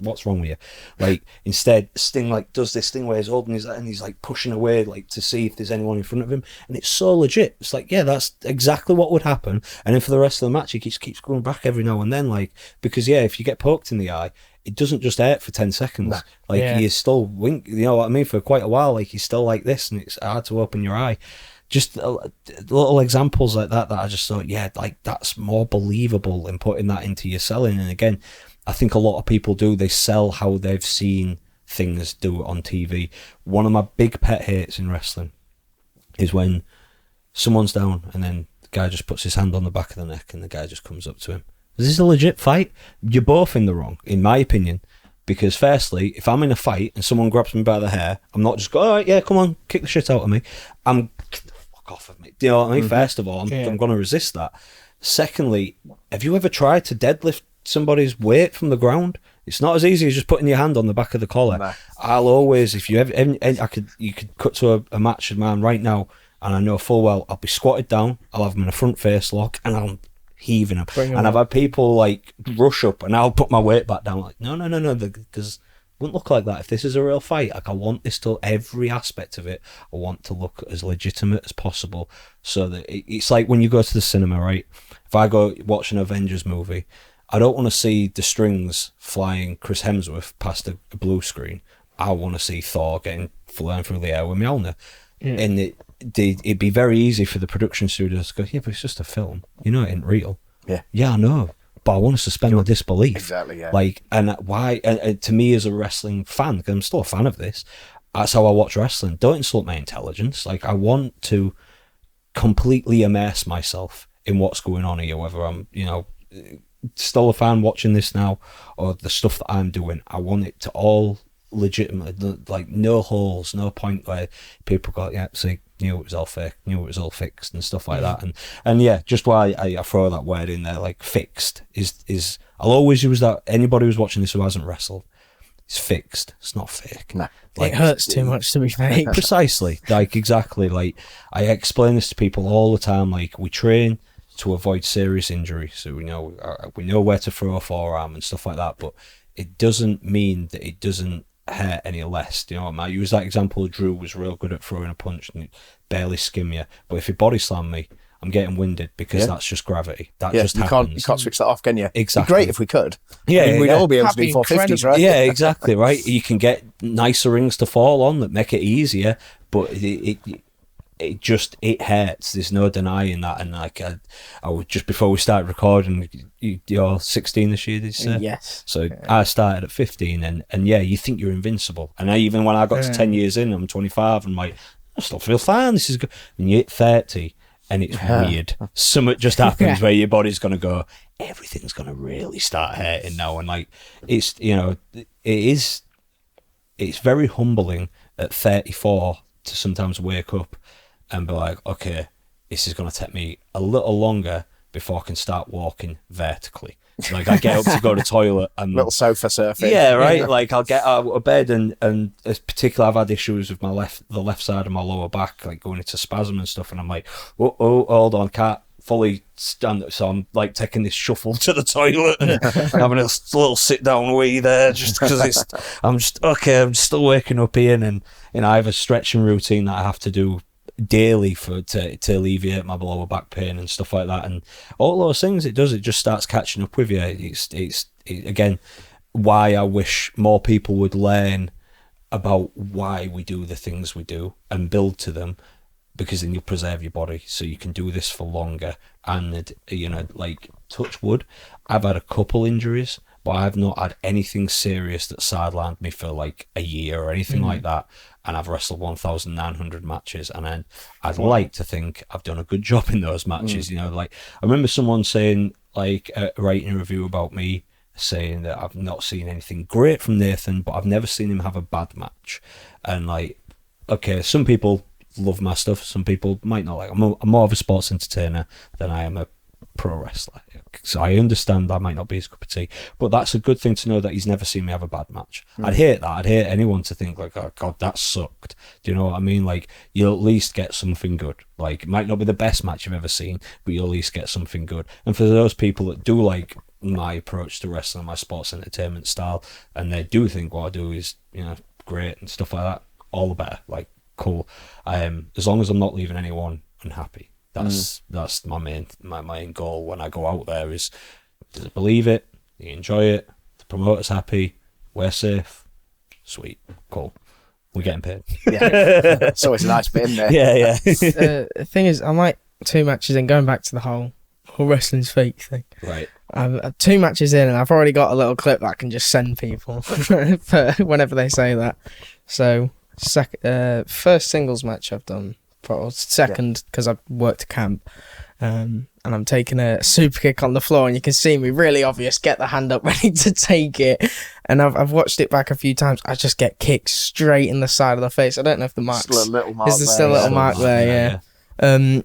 What's wrong with you? Like, instead, Sting like does this thing where he's holding his and he's like pushing away, like, to see if there's anyone in front of him, and it's so legit. It's like, yeah, that's exactly what would happen. And then for the rest of the match, he keeps going back every now and then, like, because if you get poked in the eye, it doesn't just hurt for 10 seconds. Nah. Like, you still wink, you know what I mean, for quite a while. Like, he's still like this, and it's hard to open your eye. Just little examples like that I just thought, like, that's more believable in putting that into your selling. And again, I think a lot of people they sell how they've seen things do it on TV. One of my big pet hates in wrestling is when someone's down and then the guy just puts his hand on the back of the neck and the guy just comes up to him. Is this a legit fight? You're both in the wrong, in my opinion. Because firstly, if I'm in a fight and someone grabs me by the hair, I'm not just going, all right, yeah, come on, kick the shit out of me. Get the fuck off of me. Do you know what I mean? First of all, I'm going to resist that. Secondly, have you ever tried to deadlift somebody's weight from the ground? It's not as easy as just putting your hand on the back of the collar. Nah. I'll always, if you ever, you could cut to a match of mine right now, and I know full well I'll be squatted down, I'll have them in a front face lock, and heaving them. Bring 'em And I've up. had people like rush up, and I'll put my weight back down. Like, no, because wouldn't look like that if this is a real fight. Like, I want this to, every aspect of it, I want to look as legitimate as possible, so that it's like when you go to the cinema, right? If I go watch an Avengers movie, I don't want to see the strings flying Chris Hemsworth past a blue screen. I want to see Thor getting flying through the air with Mjolnir. And it'd be very easy for the production studios to go, yeah, but it's just a film, you know, it ain't real. Yeah, I know, but I want to suspend my disbelief. Exactly, yeah. Like, and why? And to me, as a wrestling fan, because I'm still a fan of this, that's how I watch wrestling. Don't insult my intelligence. Like, I want to completely immerse myself in what's going on here, whether I'm, you know, still a fan watching this now, or the stuff that I'm doing. I want it to all legitimate, like, no holes, no point where people go, yeah, see, knew it was all fake, knew it was all fixed and stuff like that. And yeah, just why I throw that word in there, like, fixed is I'll always use that. Anybody who's watching this who hasn't wrestled, it's fixed, it's not fake. No. Like, It hurts too much to be fake. Precisely. Like, exactly. Like, I explain this to people all the time. Like, we train to avoid serious injury, so we know where to throw a forearm and stuff like that, but it doesn't mean that it doesn't hurt any less. You know, I use that example. Drew was real good at throwing a punch and it barely skim you, but if he body slammed me, I'm getting winded, because that's just gravity. That just happens. You can't switch that off, can you? Exactly. It'd be great if we could. Yeah, I mean, we'd all be able to That'd do be 450s, right? Yeah, exactly, right. You can get nicer rings to fall on that make it easier, but it just, it hurts. There's no denying that. And like, I was, just before we started recording, you're 16 this year, did you say? Yes. So I started at 15, and yeah, you think you're invincible. And even when I got to 10 years in, I'm 25, I'm like, I still feel fine. This is good. And you hit 30, and it's weird. Something just happens where your body's going to go, everything's going to really start hurting now. And like, it's, you know, it's very humbling at 34 to sometimes wake up and be like, okay, this is going to take me a little longer before I can start walking vertically. Like, I get up to go to the toilet and Little sofa surfing. yeah, right. Like, I'll get out of bed and particularly I've had issues with the left side of my lower back, like going into spasm and stuff, and I'm like, oh, hold on, can't fully stand. So I'm like taking this shuffle to the toilet and having a little sit down wee there, just because I'm still waking up here, and you know, I have a stretching routine that I have to do daily to alleviate my lower back pain and stuff like that, and all those things it just starts catching up with you. It's again why I wish more people would learn about why we do the things we do and build to them, because then you'll preserve your body so you can do this for longer. And you know, like, touch wood, I've had a couple injuries, but I've not had anything serious that sidelined me for like a year or anything like that. And I've wrestled 1,900 matches, and I'd like to think I've done a good job in those matches. You know, like, I remember someone saying, like, writing a review about me, saying that I've not seen anything great from Nathan, but I've never seen him have a bad match. And like, okay, some people love my stuff, some people might not like. I'm more of a sports entertainer than I am a pro wrestler, so I understand that might not be his cup of tea, but that's a good thing to know that he's never seen me have a bad match. I'd hate that. I'd hate anyone to think like, oh god, that sucked. Do you know what I mean? Like, you'll at least get something good. Like, it might not be the best match you've ever seen, but you'll at least get something good. And for those people that do like my approach to wrestling, my sports entertainment style, and they do think what I do is, you know, great and stuff like that, all the better. Like, cool. As long as I'm not leaving anyone unhappy. That's my main goal when I go out there is, does it believe it? Do you enjoy it? The promoter's happy? We're safe? Sweet. Cool. We're getting paid. Yeah. It's always a nice bit in there. Yeah. The thing is, I'm like 2 matches in, going back to the whole wrestling's fake thing. Right. I'm 2 matches in, and I've already got a little clip that I can just send people for whenever they say that. So, first singles match I've done. Second, because I've worked a camp, and I'm taking a super kick on the floor, and you can see me really obvious, get the hand up ready to take it, and I've watched it back a few times. I just get kicked straight in the side of the face. I don't know if the mark's Still a little mark is there still a little mark there, yeah. And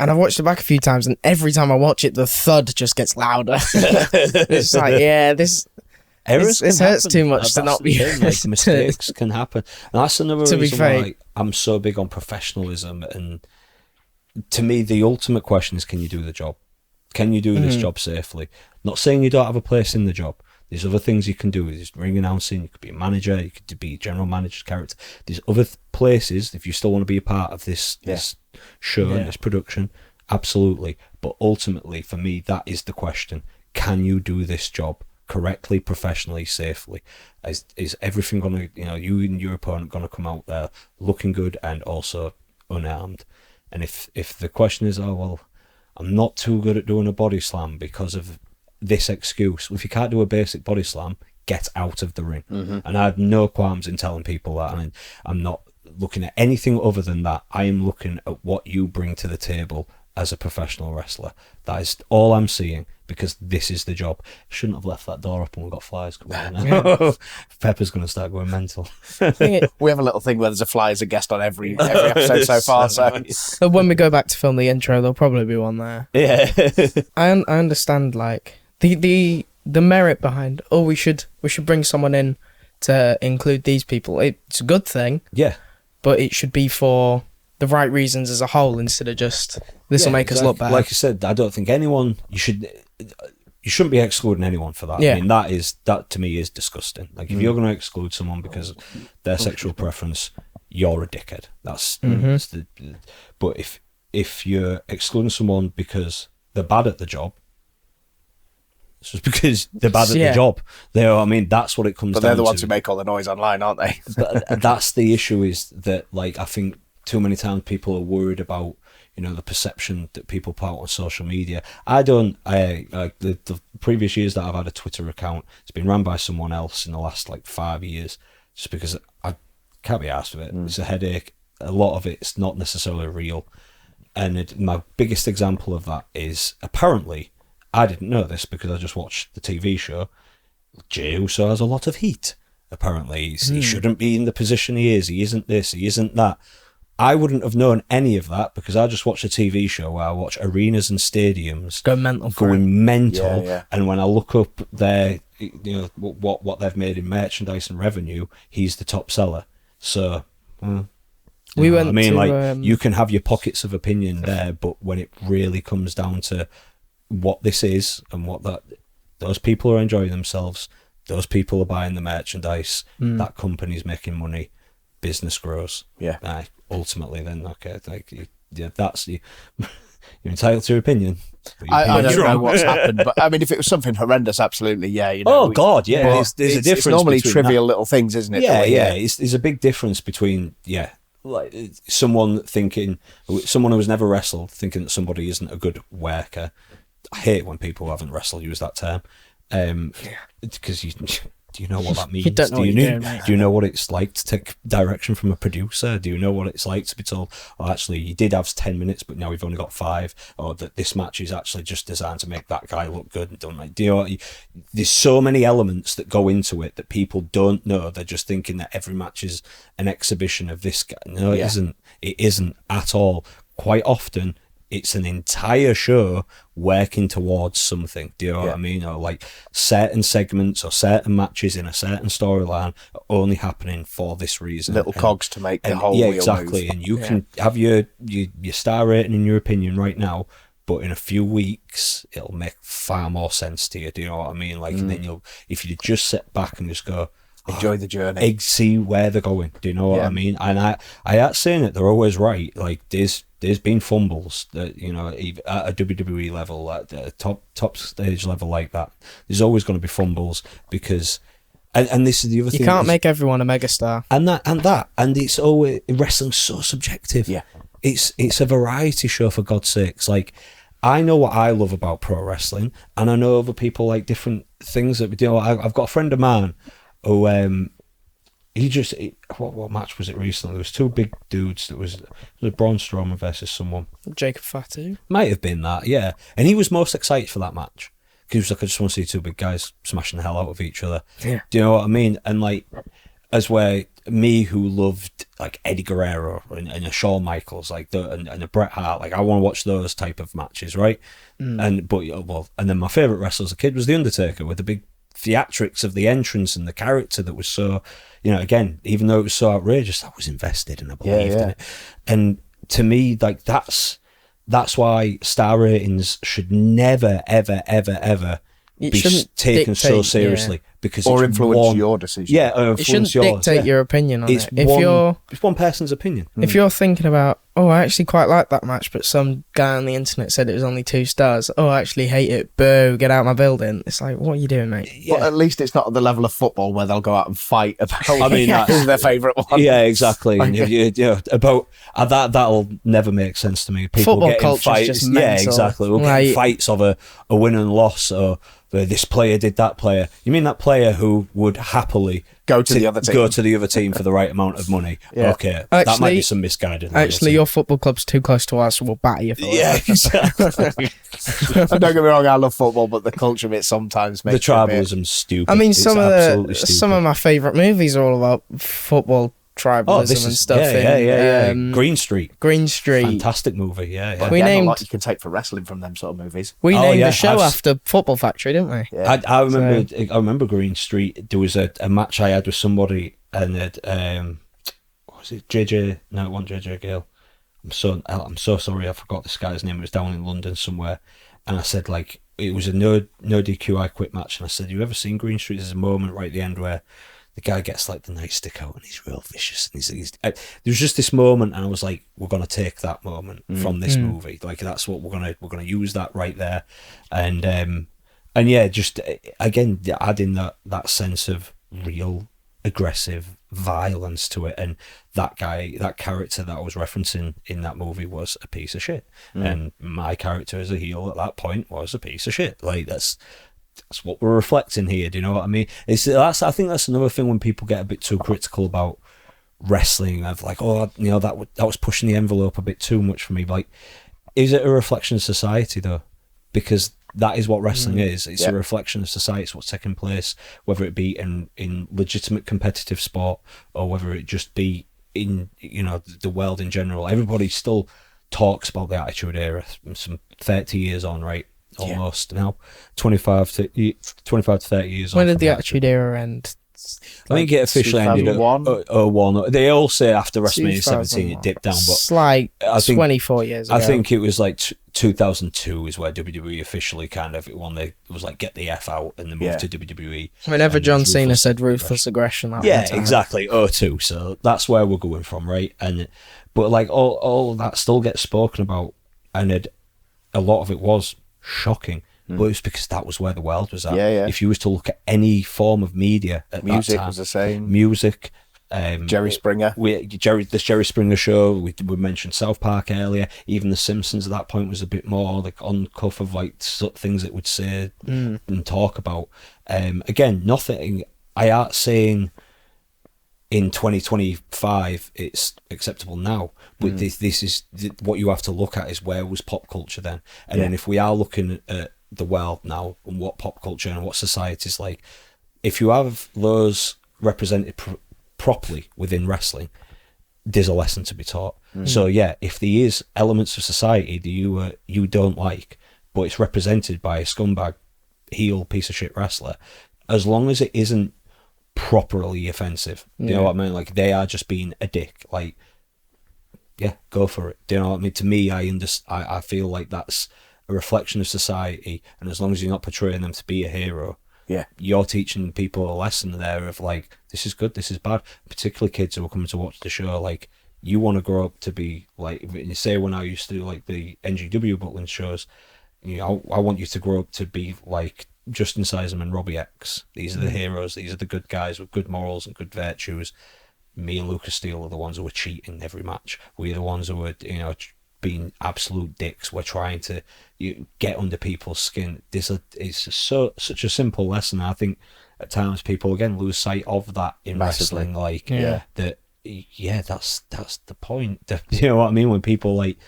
I've watched it back a few times, and every time I watch it, the thud just gets louder. It's like, yeah, this hurts too much to not be like, mistakes can happen, and that's another reason why, like, I'm so big on professionalism. And to me, the ultimate question is, can you do the job? Can you do this job safely? Not saying you don't have a place in the job. There's other things you can do. There's ring announcing. You could be a manager. You could be general manager's character. There's other places if you still want to be a part of this show and this production. Absolutely. But ultimately, for me, that is the question. Can you do this job correctly, professionally, safely? Is everything going to, you and your opponent going to come out there looking good and also unarmed? And if the question is, I'm not too good at doing a body slam because of this excuse. Well, if you can't do a basic body slam, get out of the ring. And I have no qualms in telling people that. I mean, I'm not looking at anything other than that. I am looking at what you bring to the table as a professional wrestler. That is all I'm seeing, because this is the job. Shouldn't have left that door up when we got flies coming in. Yeah. Pepper's going to start going mental. We have a little thing where there's a fly as a guest on every episode so far. So When we go back to film the intro, there'll probably be one there. Yeah. I understand, like, the merit behind, we should bring someone in to include these people. It's a good thing. Yeah. But it should be for the right reasons as a whole, instead of just this will make us look better. Like I said, I don't think anyone you shouldn't be excluding anyone for that. Yeah. I mean, that to me is disgusting. Like, if you're going to exclude someone because of their sexual preference, you're a dickhead. That's the. But if you're excluding someone because they're bad at the job, it's just because they're bad at the job. That's what it comes down to. But they're the ones who make all the noise online, aren't they? But that's the issue, is that, like, I think too many times people are worried about, the perception that people put out on social media. The previous years that I've had a Twitter account, it's been run by someone else in the last 5 years, just because I can't be arsed with it. It's a headache. A lot of it's not necessarily real. And my biggest example of that is, apparently, I didn't know this because I just watched the TV show, Jey Uso has a lot of heat. Apparently, he shouldn't be in the position he is. He isn't this, he isn't that. I wouldn't have known any of that because I just watched a TV show where I watch arenas and stadiums going mental. Yeah. And when I look up their, what they've made in merchandise and revenue, he's the top seller. So, you can have your pockets of opinion there, but when it really comes down to what this is and those people are enjoying themselves, those people are buying the merchandise, that company's making money, business grows. Yeah. Ultimately, then that's you're entitled to your opinion. I don't know what's happened, but I mean, if it was something horrendous, absolutely, yeah. God, yeah. There's a difference. It's normally trivial that. Little things, isn't it? Yeah. There's a big difference between like someone who has never wrestled thinking that somebody isn't a good worker. I hate when people who haven't wrestled use that term, because do you know what that means? You don't know what you're doing, mate. Do you know what it's like to take direction from a producer? Do you know what it's like to be told, actually, you did have 10 minutes, but now we've only got 5, or that this match is actually just designed to make that guy look good and done right? Do you know there's so many elements that go into it that people don't know. They're just thinking that every match is an exhibition of this guy. No, it isn't. It isn't at all. Quite often, it's an entire show working towards something. Do you know what I mean? Or like certain segments or certain matches in a certain storyline are only happening for this reason. Little cogs to make the whole wheel exactly. move. And you can have your star rating in your opinion right now, but in a few weeks it'll make far more sense to you. Do you know what I mean? Like, and then if you just sit back and just go, enjoy the journey, see where they're going. Do you know what I mean? And I ain't saying that they're always right. Like, there's been fumbles that, at a WWE level, at a top stage level like that, there's always going to be fumbles because, and this is the other thing. You can't make everyone a megastar. And it's always, wrestling's so subjective. Yeah. It's a variety show, for God's sakes. Like, I know what I love about pro wrestling, and I know other people like different things that, I've got a friend of mine who, what match was it recently? There was 2 big dudes. It was Braun Strowman versus someone. Jacob Fatu. Might have been that, yeah. And he was most excited for that match. Because he was like, I just want to see 2 big guys smashing the hell out of each other. Yeah. Do you know what I mean? And like, as where me who loved like Eddie Guerrero and a Shawn Michaels, like and a Bret Hart, like I want to watch those type of matches, right? And then my favourite wrestler as a kid was The Undertaker, with the big theatrics of the entrance and the character that was so, again, even though it was so outrageous, I was invested and I believed in it. And to me, like, that's that's why star ratings should never, ever, ever, ever It be shouldn't taken so dictate, seriously because Or it's influence one, your decision. yeah, or It shouldn't influence yours. dictate Yeah. your opinion on It's it. If one, you're it's one person's opinion. if you're thinking about, oh, I actually quite like that match, but some guy on the internet said it was only 2 stars. Oh, I actually hate it. Boo! Get out of my building. It's like, what are you doing, mate? Yeah. But at least it's not at the level of football where they'll go out and fight about I mean, who's their favourite one. Yeah, exactly. And Okay. if you know, about that'll never make sense to me. People Football getting culture's fights. just Yeah, mental. exactly. We're Like- getting fights of a win and loss, or this player did that player. You mean that player who would happily Go to the other team. Go to the other team for the right amount of money. Yeah. Okay, that might Actually- be some misguided. Actually, loyalty. your football club's too close to us, so we'll batter you for it. yeah, exactly. And don't get me wrong, I love football, but the culture of it sometimes The makes it a bit- tribalism's stupid. I mean, It's some absolutely of stupid. my favourite movies are all about football tribalism and stuff. yeah. in, Green Street, Green Street. fantastic movie. Yeah. But We again, a named- lot you can take for wrestling from them sort of movies. We Oh, named yeah, the show I've- after Football Factory, didn't we? Yeah. I remember Green Street. There was a match I had with somebody, and it, what was it? JJ? No, it wasn't JJ Gale. I'm so sorry. I forgot this guy's name. It was down in London somewhere, and I said like it was a no DQ I quit match, and I said, "You ever seen Green Street?" There's a moment right at the end where the guy gets like the nightstick out and he's real vicious, and he's there was just this moment, and I was like, we're gonna take that moment from this movie, like that's what we're gonna use that right there, and yeah, just again adding that sense of real aggressive violence to it, and that character that I was referencing in that movie was a piece of shit, and my character as a heel at that point was a piece of shit. Like that's what we're reflecting here. Do you know what I mean? I think that's another thing when people get a bit too critical about wrestling, of like, oh, you know, that was pushing the envelope a bit too much for me. Like, is it a reflection of society though? Because that is what wrestling is. It's a reflection of society. It's what's taking place, whether it be in legitimate competitive sport or whether it just be in, you know, the world in general. Everybody still talks about the Attitude Era some 30 years on, right? Almost now, 25 to 30 years on. When did from the Attitude Era end? I think it officially ended at 01. They all say after WrestleMania 17 it dipped down, but It's like I think 24 years ago. I think it was like 2002 is where WWE officially kind of, it was like get the F out and then moved to WWE. Whenever and John ruthless Cena said ruthless aggression, that yeah, was the time. exactly. 02. So that's where we're going from, right? And but like all that still gets spoken about, and a lot of it was shocking. But it was because that was where the world was at. Yeah. If you was to look at any form of media at Music that time, was the same. Music, Jerry Springer. The Jerry Springer show. We mentioned South Park earlier. Even The Simpsons at that point was a bit more like on cuff of like things it would say and talk about. Again, nothing. I aren't saying in 2025 it's acceptable now, but this is what you have to look at is where was pop culture then, and then if we are looking at the world now and what pop culture and what society is like, if you have those represented properly within wrestling, there's a lesson to be taught. So yeah, if there is elements of society that you don't like, but it's represented by a scumbag heel piece of shit wrestler, as long as it isn't properly offensive, do you know what I mean? Like they are just being a dick, like yeah, go for it. Do you know what I mean? To me, I feel like that's a reflection of society, and as long as you're not portraying them to be a hero, you're teaching people a lesson there of like, this is good, this is bad. Particularly kids who are coming to watch the show, like you want to grow up to be like, say when I used to do like the NGW Butlin shows, you know, I want you to grow up to be like Justin Seisman and Robbie X. These are the heroes, these are the good guys with good morals and good virtues. Me and Lucas Steele are the ones who are cheating every match. We're the ones who are, you know, being absolute dicks. We're trying to get under people's skin. It's such a simple lesson. I think at times people again lose sight of that in wrestling. Like that, that's the point. You know what I mean? When people like,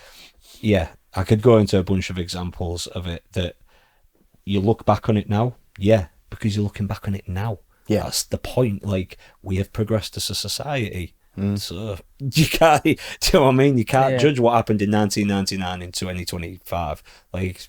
I could go into a bunch of examples of it that you look back on it now, because you're looking back on it now. Yeah, that's the point. Like we have progressed as a society. So you can't, do you know what I mean? You can't judge what happened in 1999 in 2025. Like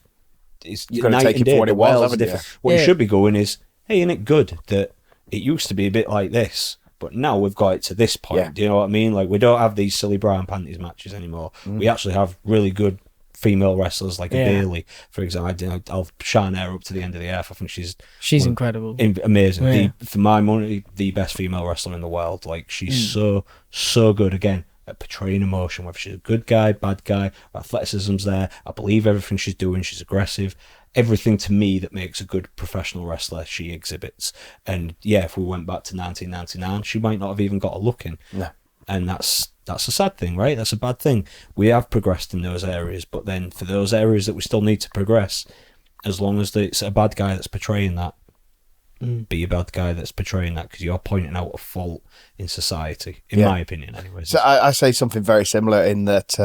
it's You've got to night take and it day. for what The it was, world's haven't you? different. What you should be going is, hey, isn't it good that it used to be a bit like this, but now we've got it to this point? Do you know what I mean? Like we don't have these silly bra and panties matches anymore. We actually have really good female wrestlers like a Bailey, for example. I'll shine her up to the end of the earth. I think she's incredible, amazing. Yeah. For my money, the best female wrestler in the world. Like she's so good again at portraying emotion, whether she's a good guy, bad guy, athleticism's there. I believe everything she's doing. She's aggressive. Everything to me that makes a good professional wrestler, she exhibits. And yeah, if we went back to 1999, she might not have even got a look in. No. And that's a sad thing, right? That's a bad thing. We have progressed in those areas, but then for those areas that we still need to progress, as long as it's a bad guy that's portraying that, be a bad guy that's portraying that, because you're pointing out a fault in society, in my opinion, anyways. So I say something very similar in that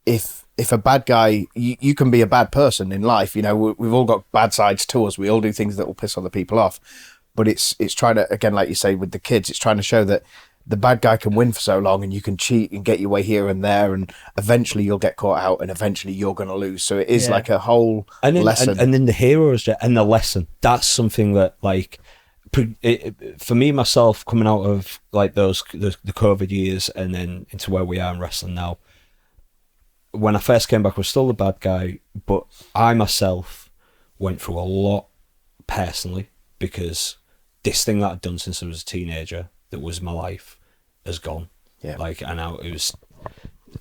if a bad guy, you can be a bad person in life. You know, we've all got bad sides to us. We all do things that will piss other people off. But it's trying to, again, like you say with the kids, it's trying to show that the bad guy can win for so long, and you can cheat and get your way here and there, and eventually you'll get caught out, and eventually you're going to lose. So it is like a whole lesson. And then the heroes and the lesson, that's something that, like, for me myself, coming out of like the COVID years and then into where we are in wrestling now, when I first came back, I was still the bad guy, but I myself went through a lot personally, because this thing that I'd done since I was a teenager, that was my life, has gone. Yeah. Like, and now it was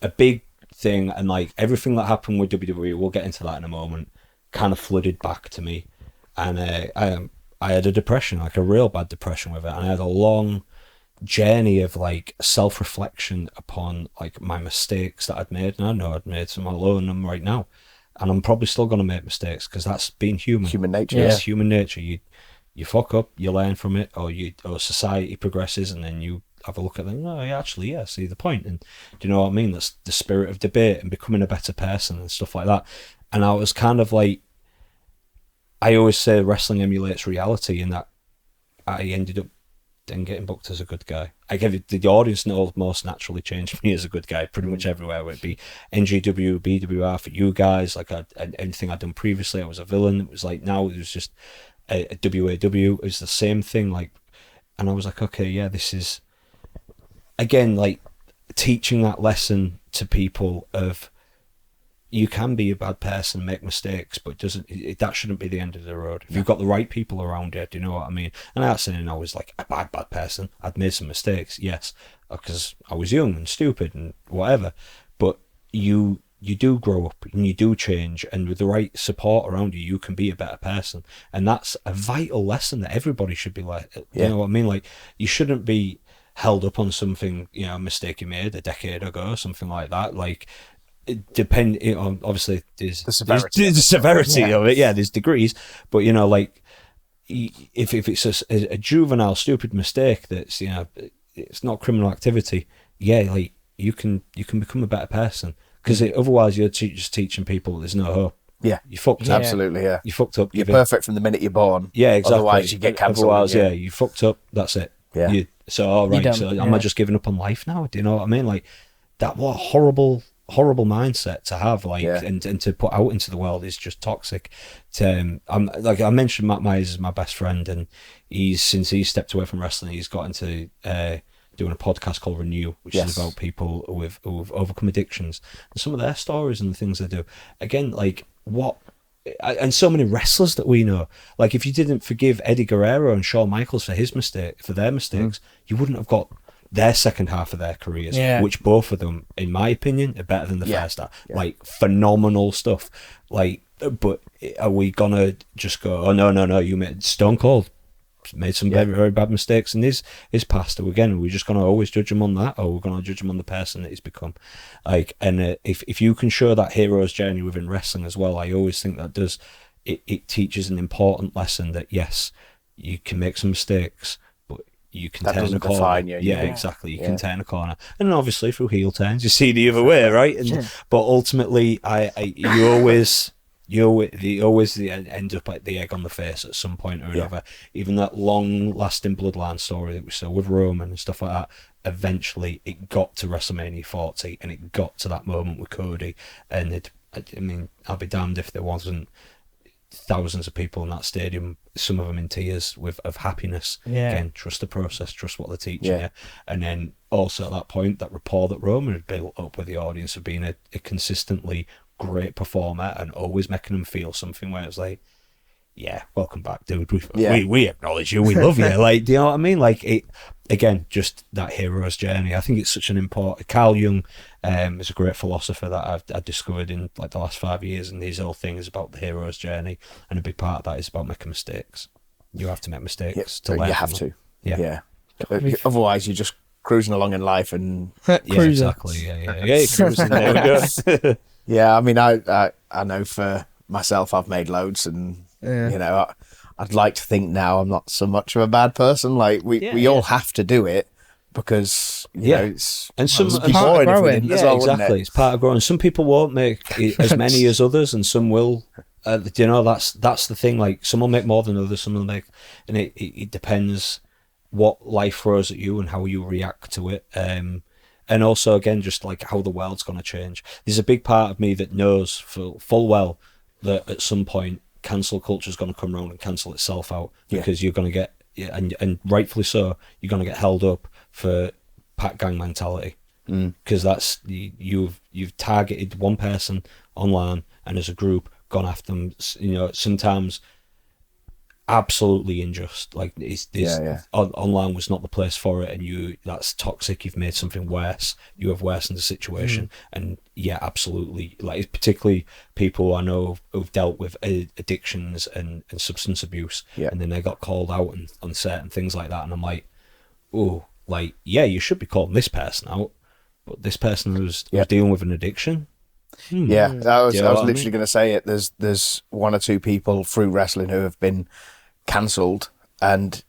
a big thing, and like everything that happened with WWE, we'll get into that in a moment, kind of flooded back to me, and I had a depression, like a real bad depression with it, and I had a long journey of like self-reflection upon like my mistakes that I'd made, and I know I'd made some, alone them right now, and I'm probably still going to make mistakes, because that's being human. Human nature. It's human nature. You fuck up, you learn from it, or society progresses, and then you have a look at them. No, actually, see the point. And do you know what I mean? That's the spirit of debate and becoming a better person and stuff like that. And I was kind of like, I always say wrestling emulates reality, in that I ended up then getting booked as a good guy. I gave it, the audience most naturally changed me as a good guy pretty much everywhere, whether it be NGW, BWR, for you guys, like anything I'd done previously, I was a villain. It was like, now it was just a WAW, it was the same thing, like, and I was like, okay, yeah, this is, again, like, teaching that lesson to people of, you can be a bad person, make mistakes, but that shouldn't be the end of the road. If you've got the right people around you, do you know what I mean? And I'm not saying I was like a bad person. I'd made some mistakes, yes, because I was young and stupid and whatever, but you do grow up and you do change, and with the right support around you, you can be a better person. And that's a vital lesson that everybody should be like, you know what I mean? Like, you shouldn't be held up on something, you know, a mistake you made a decade ago, something like that. Like, obviously there's the severity of it. Yeah, there's degrees, but you know, like, if it's a juvenile, stupid mistake that's, you know, it's not criminal activity, yeah, like, you can become a better person. Because otherwise you're just teaching people there's no hope. Yeah. You fucked up. Absolutely, yeah. You fucked up. You're perfect from the minute you're born. Yeah, exactly. Otherwise you get cancelled. Otherwise, yeah, you fucked up. That's it. Yeah. So, all right, so am I just giving up on life now? Do you know what I mean? Like, that, what a horrible mindset to have, like, and to put out into the world is just toxic. Like I mentioned, Matt Myers is my best friend, and since he stepped away from wrestling, he's got into doing a podcast called Renew, which is about people who've overcome addictions, and some of their stories and the things they do. Again, like, and so many wrestlers that we know, like, if you didn't forgive Eddie Guerrero and Shawn Michaels for their mistakes, you wouldn't have got their second half of their careers, which both of them, in my opinion, are better than the first half. Like, phenomenal stuff. Like, but are we gonna just go, oh no, you made Stone Cold made some very, very bad mistakes in his past? Again, are we just gonna always judge him on that, or we're gonna judge him on the person that he's become? Like, and if you can show that hero's journey within wrestling as well, I always think that does it teaches an important lesson that yes, you can make some mistakes, you can turn a corner. Define you. Yeah, exactly. You can turn a corner, and obviously through heel turns, you see the other way, right? And but ultimately, you always end up like the egg on the face at some point or another. Even that long-lasting bloodline story that we saw with Roman and stuff like that. Eventually, it got to WrestleMania 40, and it got to that moment with Cody. And I mean, I'll be damned if there wasn't thousands of people in that stadium, some of them in tears of happiness. Again, trust the process, trust what they're teaching you. And then also at that point, that rapport that Roman had built up with the audience of being a consistently great performer and always making them feel something where it's like, yeah, welcome back, dude. Yeah. We acknowledge you. We love you. Like, do you know what I mean? Like, it again, just that hero's journey. I think it's such an important. Carl Jung is a great philosopher that I've discovered in like the last 5 years, and his whole thing is about the hero's journey, and a big part of that is about making mistakes. You have to make mistakes to learn. You have from them. to. Yeah. Otherwise, you're just cruising along in life and Yeah, exactly. Yeah. Cruising, there we go. yeah. I mean, I know for myself, I've made loads, and you know, I'd like to think now I'm not so much of a bad person. Like we all have to do it because you know it's and some it'd be boring if we didn't as well, wouldn't exactly. it? It's part of growing. Some people won't make as many as others, and some will. You know, that's the thing. Like some will make more than others, some will make, and it depends what life throws at you and how you react to it. And also again, just like how the world's going to change. There's a big part of me that knows full well that at some point cancel culture is going to come around and cancel itself out, because you're going to get, and rightfully so, you're going to get held up for pack gang mentality, because that's you've targeted one person online and as a group gone after them. You know, sometimes absolutely unjust. Like online was not the place for it, and that's toxic. You've made something worse. You have worsened the situation, and absolutely. Like particularly people I know who've dealt with addictions and substance abuse, and then they got called out on certain things like that, and I'm like, oh, like you should be calling this person out, but this person who's dealing with an addiction. Yeah, I was literally going to say it. There's one or two people through wrestling who have been cancelled, and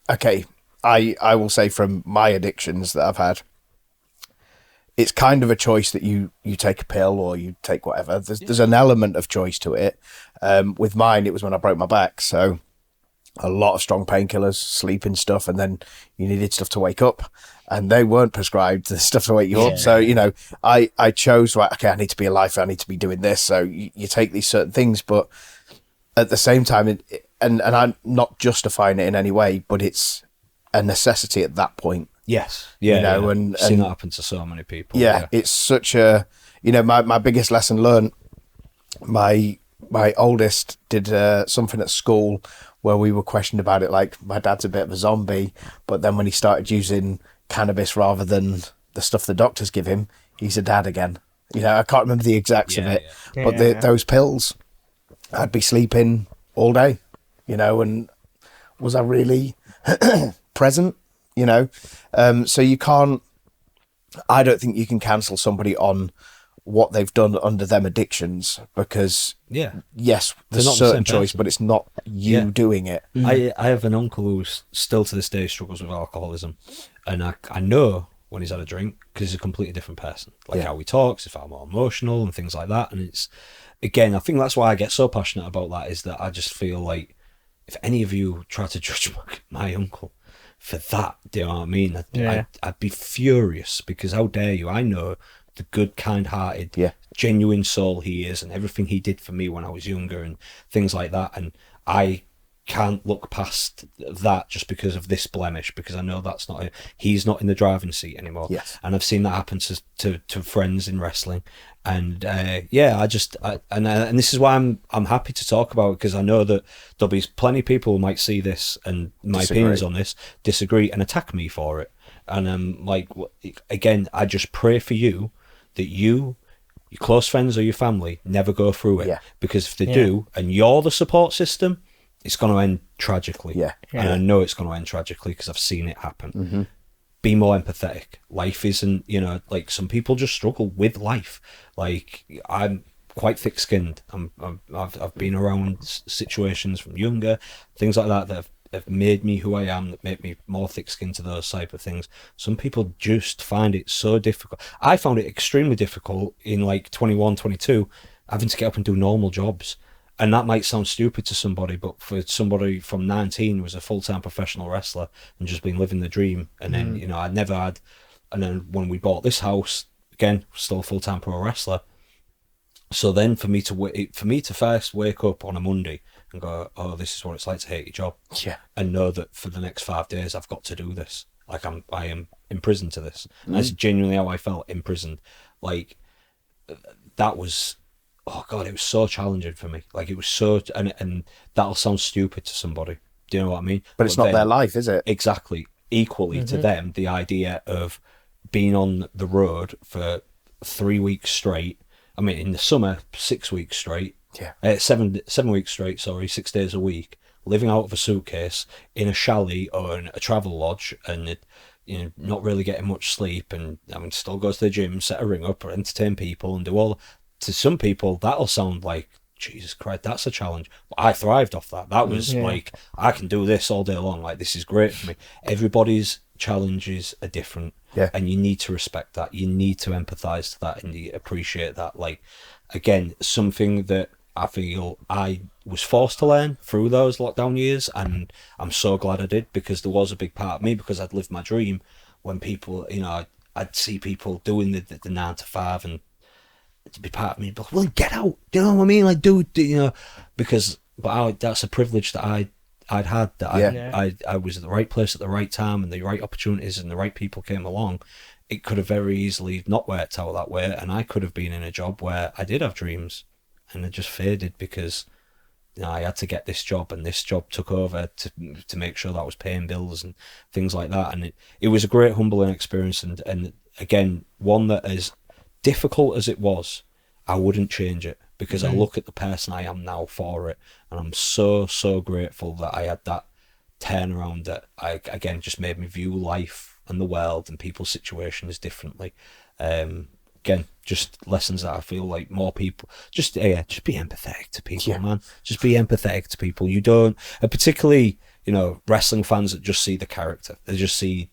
okay, I will say from my addictions that I've had, it's kind of a choice that you take a pill or you take whatever. There's an element of choice to it. With mine, it was when I broke my back, so a lot of strong painkillers, sleeping stuff, and then you needed stuff to wake up, and they weren't prescribed the stuff to wake you up. So, you know, I chose, right, okay, I need to be a lifer, I need to be doing this. So you take these certain things, but at the same time, and I'm not justifying it in any way, but it's a necessity at that point. Yes. Yeah. You know, and seen that happen to so many people. Yeah. It's such a, you know, my biggest lesson learned, my oldest did something at school where we were questioned about it, like, my dad's a bit of a zombie, but then when he started using cannabis rather than the stuff the doctors give him, he's a dad again. You know, I can't remember the exacts of it, but those pills, I'd be sleeping all day, you know, and was I really present, you know? So you can't, I don't think you can cancel somebody on what they've done under them addictions, because yes, there's a certain choice, but it's not you doing it. I have an uncle who still to this day struggles with alcoholism, and I know when he's had a drink, because he's a completely different person, like how he talks, if I'm more emotional and things like that. And it's, again, I think that's why I get so passionate about that, is that I just feel like if any of you try to judge my uncle for that, do you know what I mean? I'd be furious, because how dare you? I know the good, kind-hearted, genuine soul he is, and everything he did for me when I was younger and things like that. And I can't look past that just because of this blemish, because I know that's not he's not in the driving seat anymore. Yes. And I've seen that happen to friends in wrestling. And and this is why I'm happy to talk about it, because I know that there'll be plenty of people who might see this and my opinions on this, disagree and attack me for it. And like, again, I just pray for you that your close friends or your family never go through it, because if they do, and you're the support system, it's going to end tragically. And I know it's going to end tragically because I've seen it happen. Be more empathetic. Life isn't, you know, like, some people just struggle with life. Like, I'm quite thick-skinned. I've been around situations from younger, things like that have made me who I am, that make me more thick-skinned to those type of things. Some people just find it so difficult. I found it extremely difficult in like 21, 22, having to get up and do normal jobs. And that might sound stupid to somebody, but for somebody from 19 who was a full-time professional wrestler and just been living the dream, and then, you know, I'd never had, and then when we bought this house, again, still a full-time pro wrestler. So then for me to first wake up on a Monday and go, oh, this is what it's like to hate your job, and know that for the next 5 days I've got to do this, like I am imprisoned to this. And that's genuinely how I felt, imprisoned. Like, that was oh God, it was so challenging for me. Like it was so, and that'll sound stupid to somebody. Do you know what I mean? But it's not their life, is it? Exactly. Equally to them, the idea of being on the road for 3 weeks straight. I mean, in the summer, 6 weeks straight. Yeah. 7 weeks straight. Sorry, 6 days a week, living out of a suitcase in a chalet or in a travel lodge, and not really getting much sleep, and I mean, still go to the gym, set a ring up, or entertain people, and do all. To some people, that'll sound like, Jesus Christ, that's a challenge. But I thrived off that. That was like, I can do this all day long. Like, this is great for me. Everybody's challenges are different. Yeah. And you need to respect that. You need to empathize to that, and you appreciate that. Like, again, something that I feel I was forced to learn through those lockdown years, and I'm so glad I did, because there was a big part of me, because I'd lived my dream when people, I'd see people doing the 9 to 5, and to be part of me, but well, get out. Do you know what I mean? Like, because that's a privilege that I'd had, that I was at the right place at the right time, and the right opportunities and the right people came along. It could have very easily not worked out that way, and I could have been in a job where I did have dreams, and it just faded because I had to get this job, and this job took over to make sure that I was paying bills and things like that. And it was a great humbling experience, and again, one that, as difficult as it was, I wouldn't change it, because I look at the person I am now for it, and I'm so grateful that I had that turnaround, that again just made me view life and the world and people's situations differently. Again, just lessons that I feel like more people just be empathetic to people, man. Just be empathetic to people. You don't, and particularly wrestling fans that just see the character. They just see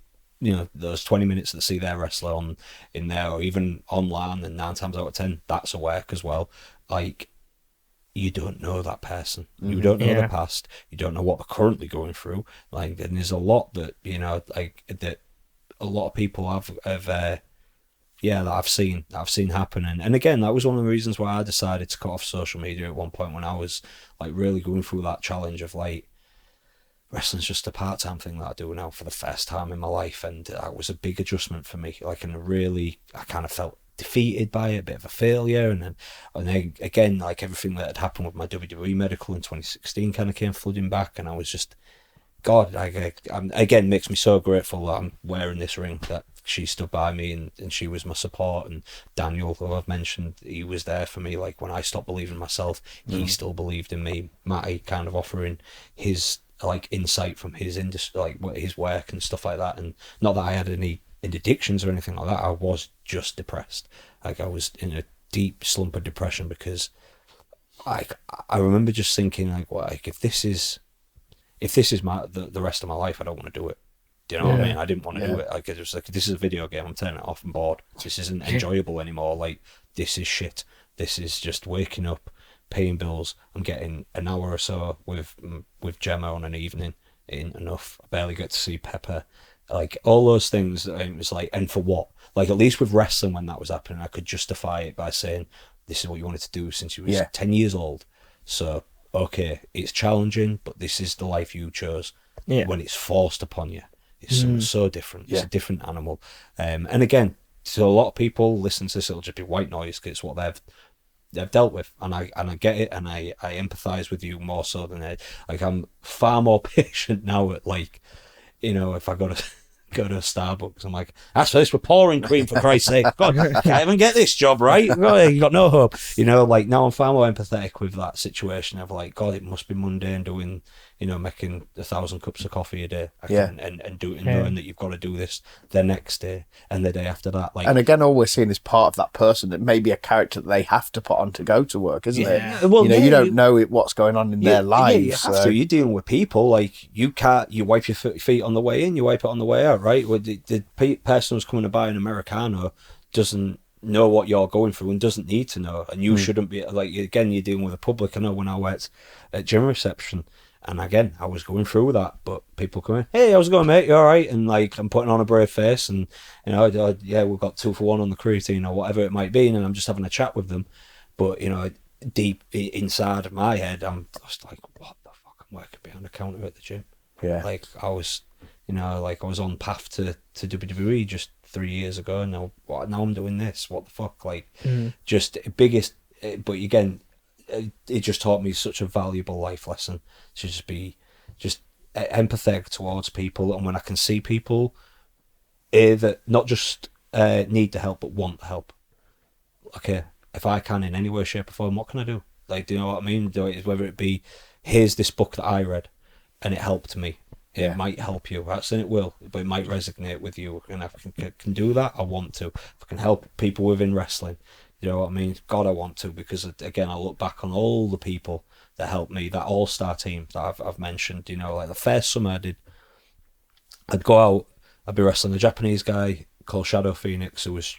those 20 minutes that see their wrestler in there, or even online, and 9 times out of 10 that's a work as well. Like, you don't know that person. You don't know the past. You don't know what they're currently going through. Like, and there's a lot that that a lot of people have that I've seen happen. And again, that was one of the reasons why I decided to cut off social media at one point, when I was like really going through that challenge of like, wrestling's just a part-time thing that I do now for the first time in my life, and that was a big adjustment for me. Like, and I kind of felt defeated by it, a bit of a failure, and then again, like, everything that had happened with my WWE medical in 2016 kind of came flooding back, and I was just, God, again, makes me so grateful that I'm wearing this ring, that she stood by me, and she was my support. And Daniel, who I've mentioned, he was there for me. Like, when I stopped believing in myself, he still believed in me. Matty kind of offering his like insight from his industry, like his work and stuff like that. And not that I had any addictions or anything like that. I was just depressed. Like, I was in a deep slump of depression, because I remember just thinking like if this is my the rest of my life, I don't want to do it. Do you know what I mean? I didn't want to do it. Like, it was like, this is a video game, I'm turning it off and bored. This isn't enjoyable anymore. Like, this is shit. This is just waking up, paying bills. I'm getting an hour or so with Gemma on an evening, ain't enough. I barely get to see Pepper. Like, all those things. It was like, and for what? Like, at least with wrestling, when that was happening, I could justify it by saying, this is what you wanted to do since you was 10 years old. So, okay, it's challenging, but this is the life you chose. When it's forced upon you, it's something so different. It's a different animal. And again, to a lot of people listen to this, it'll just be white noise, because it's what they've dealt with, and I get it, and I empathize with you more so than I'm far more patient now at, like, if I go to Starbucks, I'm like, that's for this with pouring cream, for Christ's sake. God, I can't even get this job right. You got no hope. Like, now I'm far more empathetic with that situation of like, God, it must be mundane doing, making 1,000 cups of coffee a day. And do it, knowing that you've got to do this the next day and the day after that. Like, and again, all we're seeing is part of that person, that may be a character that they have to put on to go to work, isn't it? Well, you don't know what's going on in their lives. You have to. You're dealing with people. Like, you wipe your feet on the way in, you wipe it on the way out, right? Well, the person who's coming to buy an Americano doesn't know what you're going through and doesn't need to know, and you shouldn't be. Like, again, you're dealing with the public. I know when I worked at gym reception, and again, I was going through that, but people come in, hey, how's it going, mate? You all right? And like, I'm putting on a brave face, and we've got 2 for 1 on the creatine or whatever it might be, and I'm just having a chat with them. But deep inside of my head, I'm just like, what the fuck? I'm working behind a counter at the gym. Yeah, like, I was, I was on path to WWE just 3 years ago, and now I'm doing this. What the fuck? Like, just biggest but again, it just taught me such a valuable life lesson to just be just empathetic towards people, and when I can see people that not just need the help but want the help, okay, if I can in any way, shape or form, what can I do? Like, do you know what I mean? Whether it be, here's this book that I read and it helped me. It might help you. That's and it will, but it might resonate with you. And if I can do that, I want to. If I can help people within wrestling, you know what I mean? God, I want to, because again, I look back on all the people that helped me, that all-star team that I've mentioned. You know, like the first summer I did, I'd go out, I'd be wrestling a Japanese guy called Shadow Phoenix, who was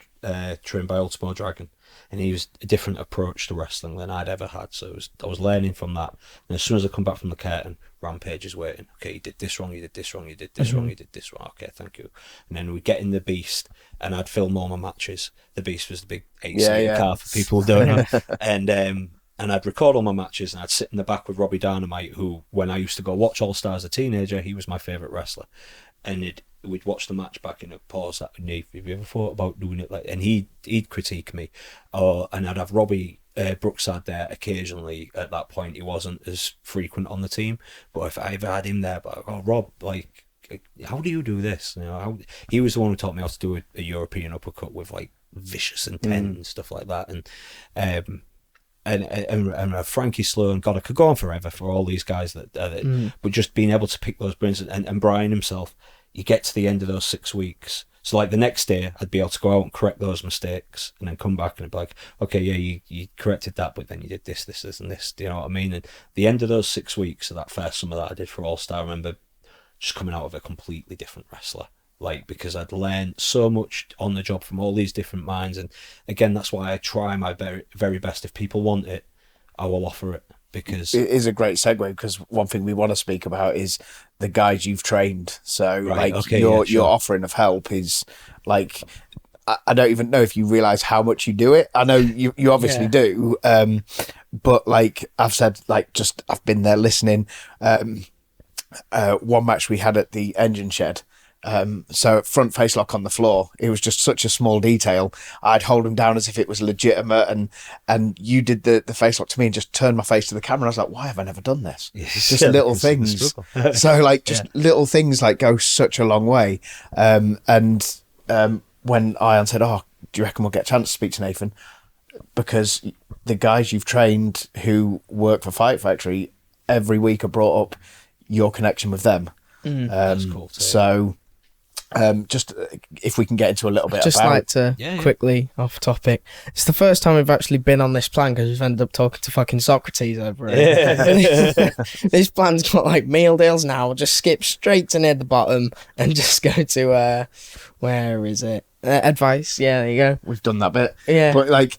trained by Ultimo Dragon, and he was a different approach to wrestling than I'd ever had. So I was learning from that. And as soon as I come back from the curtain, Rampage is waiting. Okay, you did this wrong, you did this wrong, you did this wrong, you did this wrong. Okay, thank you. And then we'd get in the Beast, and I'd film all my matches. The Beast was the big 8-seater car for people who don't know. And I'd record all my matches, and I'd sit in the back with Robbie Dynamite, who, when I used to go watch All Star as a teenager, he was my favourite wrestler. And we'd watch the match back and pause that. Have you ever thought about doing it like? And he'd critique me, and I'd have Robbie Brookside there occasionally. At that point, he wasn't as frequent on the team, but if I ever had him there, but Rob, like, how do you do this? You know, he was the one who taught me how to do a European uppercut with like vicious intent and stuff like that, and Frankie Sloan, God, I could go on forever for all these guys that but just being able to pick those brains, and Brian himself. You get to the end of those 6 weeks. So like the next day, I'd be able to go out and correct those mistakes, and then come back and it'd be like, okay, yeah, you corrected that, but then you did this, and this. Do you know what I mean? And the end of those 6 weeks of that first summer that I did for All Star, I remember just coming out of a completely different wrestler. Like, because I'd learned so much on the job from all these different minds. And again, that's why I try my very, very best. If people want it, I will offer it. Because it is a great segue, because one thing we want to speak about is the guys you've trained. So your offering of help is like, I don't even know if you realize how much you do it. I know you obviously do, but like I've said, like, just I've been there listening. One match we had at the engine shed, so front face lock on the floor, it was just such a small detail. I'd hold him down as if it was legitimate, and you did the face lock to me and just turned my face to the camera. I was like, why have I never done this? Just little things. So like just little things like go such a long way. When Ion said, oh, do you reckon we'll get a chance to speak to Nathan? Because the guys you've trained who work for Fight Factory every week are brought up your connection with them. That's cool too. So just if we can get into a little bit just about like to quickly off topic, it's the first time we've actually been on this plan, because we've ended up talking to fucking Socrates over it. This plan's got like meal deals now. We'll just skip straight to near the bottom and just go to where is it, advice. There you go, we've done that bit. But like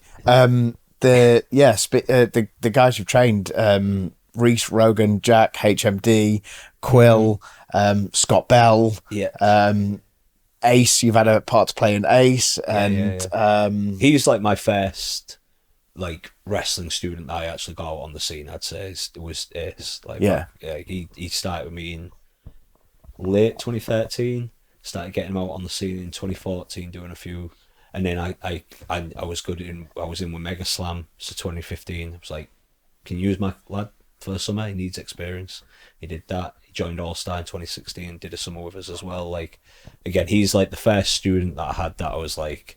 the guys you've trained, Reese, Rogan, Jack, HMD, Quill, Scott Bell, Ace. You've had a part to play in Ace, and he's like my first like wrestling student that I actually got out on the scene. I'd say it was Ace. Like, he started with me in late 2013. Started getting him out on the scene in 2014, doing a few, and then I was good in. I was in with Mega Slam, so 2015. I was like, can you use my lad for the summer? He needs experience. He did that. He joined All Star in 2016, did a summer with us as well. Like, again, he's like the first student that I had that I was like,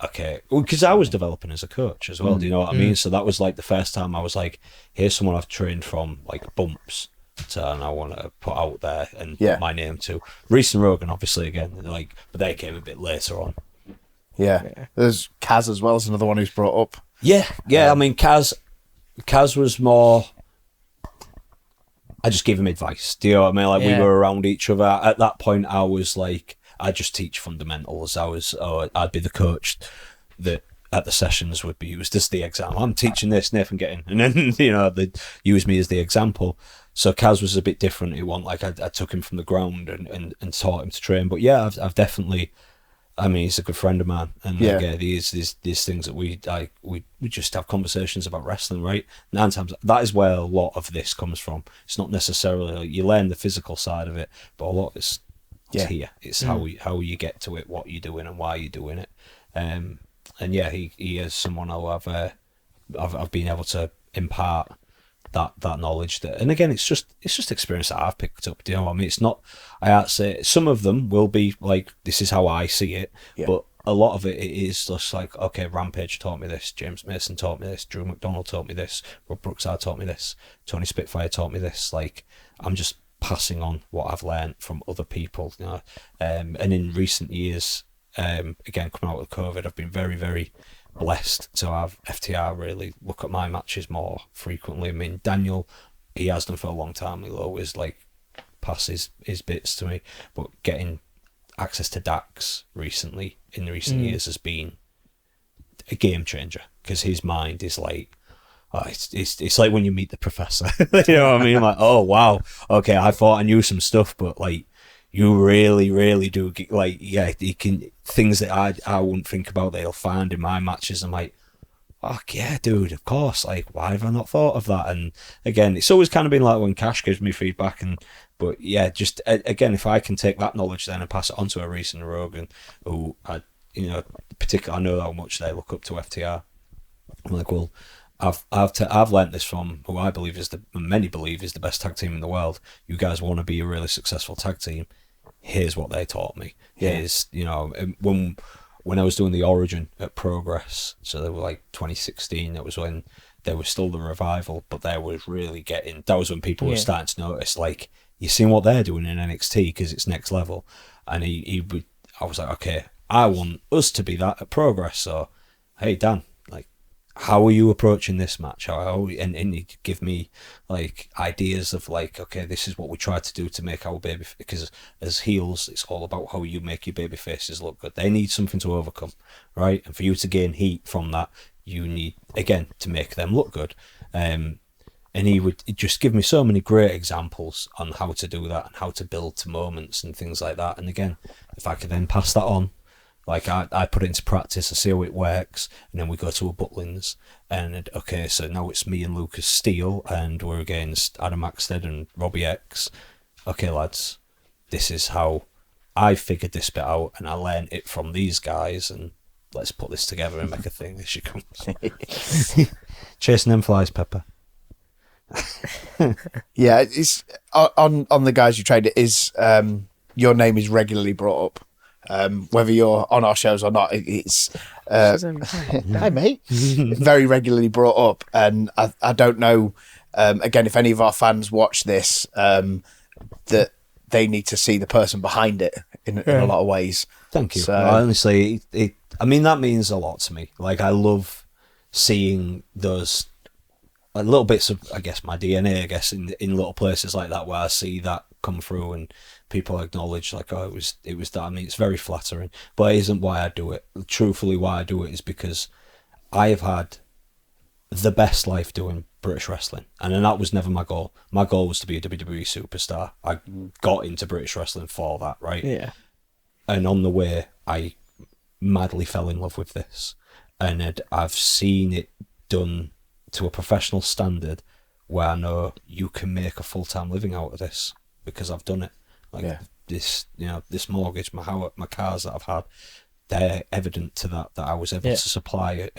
okay, because I was developing as a coach as well. Do you know what I mean? So that was like the first time I was like, here's someone I've trained from like bumps to, and I want to put out there and put my name to. Reese and Rogan, obviously, again, like, but they came a bit later on. There's Kaz as well as another one who's brought up. I mean, Kaz was more, I just give him advice. Do you know what I mean? Like, we were around each other. At that point, I was like, I just teach fundamentals. I'd be the coach that at the sessions would be used as the example. I'm teaching this, Nathan, get in. And then, you know, they'd use me as the example. So Kaz was a bit different. It wasn't like I took him from the ground and taught him to train. But yeah, I've definitely, I mean, he's a good friend of mine, and these things that we just have conversations about wrestling, right? 9 times that is where a lot of this comes from. It's not necessarily like you learn the physical side of it, but a lot is here. It's how you get to it, what you're doing, and why you're doing it. And yeah, he is someone I'll have I've been able to impart that knowledge that, and again, it's just experience that I've picked up. Do you know what I mean? It's not, I have to say, some of them will be like, this is how I see it, but a lot of it is just like, okay, Rampage taught me this, James Mason taught me this, Drew McDonald taught me this, Rob Brookside taught me this, Tony Spitfire taught me this. Like, I'm just passing on what I've learned from other people, you know. And in recent years, again, coming out of COVID, I've been very, very blessed to have FTR really look at my matches more frequently. I mean, Daniel, he has done for a long time. He'll always like pass his bits to me, but getting access to Dax recently in the recent years has been a game changer, because his mind is like, it's like when you meet the professor. You know what I mean? Like, oh wow, okay, I thought I knew some stuff, but like, you really, really do get, like, yeah, you can, things that I wouldn't think about that he'll find in my matches. I'm like, fuck yeah, dude, of course. Like, why have I not thought of that? And again, it's always kind of been like when Cash gives me feedback, but yeah, just again, if I can take that knowledge then and pass it on to a Reese and Rogan, who particularly, I know how much they look up to FTR. I'm like, well, I've learnt this from who I believe many believe is the best tag team in the world. You guys want to be a really successful tag team. Here's what they taught me. Here's, you know, when I was doing the Origin at Progress, so they were like 2016, that was when they were still the Revival, but they was really getting, that was when people were starting to notice, like, you seen what they're doing in NXT because it's next level. And I was like, okay, I want us to be that at Progress. So, hey, Dan, like, how are you approaching this match? And he'd give me like ideas of like, okay, this is what we try to do to make our baby, because as heels, it's all about how you make your baby faces look good. They need something to overcome, right? And for you to gain heat from that, you need, again, to make them look good. And he'd just give me so many great examples on how to do that and how to build to moments and things like that. And again, if I could then pass that on, like I put it into practice, I see how it works, and then we go to a Butlins, and okay, so now it's me and Lucas Steele, and we're against Adam Axted and Robbie X. Okay, lads, this is how I figured this bit out, and I learned it from these guys, and let's put this together and make a thing. Here she comes. Chasing them flies, Pepper. Yeah, it's on the guys you trained. It is your name is regularly brought up, whether you're on our shows or not. It's hi mate, very regularly brought up, and I don't know. Again, if any of our fans watch this, that they need to see the person behind it in a lot of ways. Thank you. So, honestly, I mean, that means a lot to me. Like, I love seeing those little bits of, I guess, my DNA, I guess, in little places like that where I see that come through and people acknowledge, like, oh, it was that. I mean, it's very flattering, but it isn't why I do it. Truthfully, why I do it is because I have had the best life doing British wrestling, and then that was never my goal. My goal was to be a WWE superstar. I got into British wrestling for that, right? Yeah. And on the way, I madly fell in love with this, and I've seen it done to a professional standard where I know you can make a full-time living out of this because I've done it. Like this, you know, this mortgage, my cars that I've had, they're evident to that I was able to supply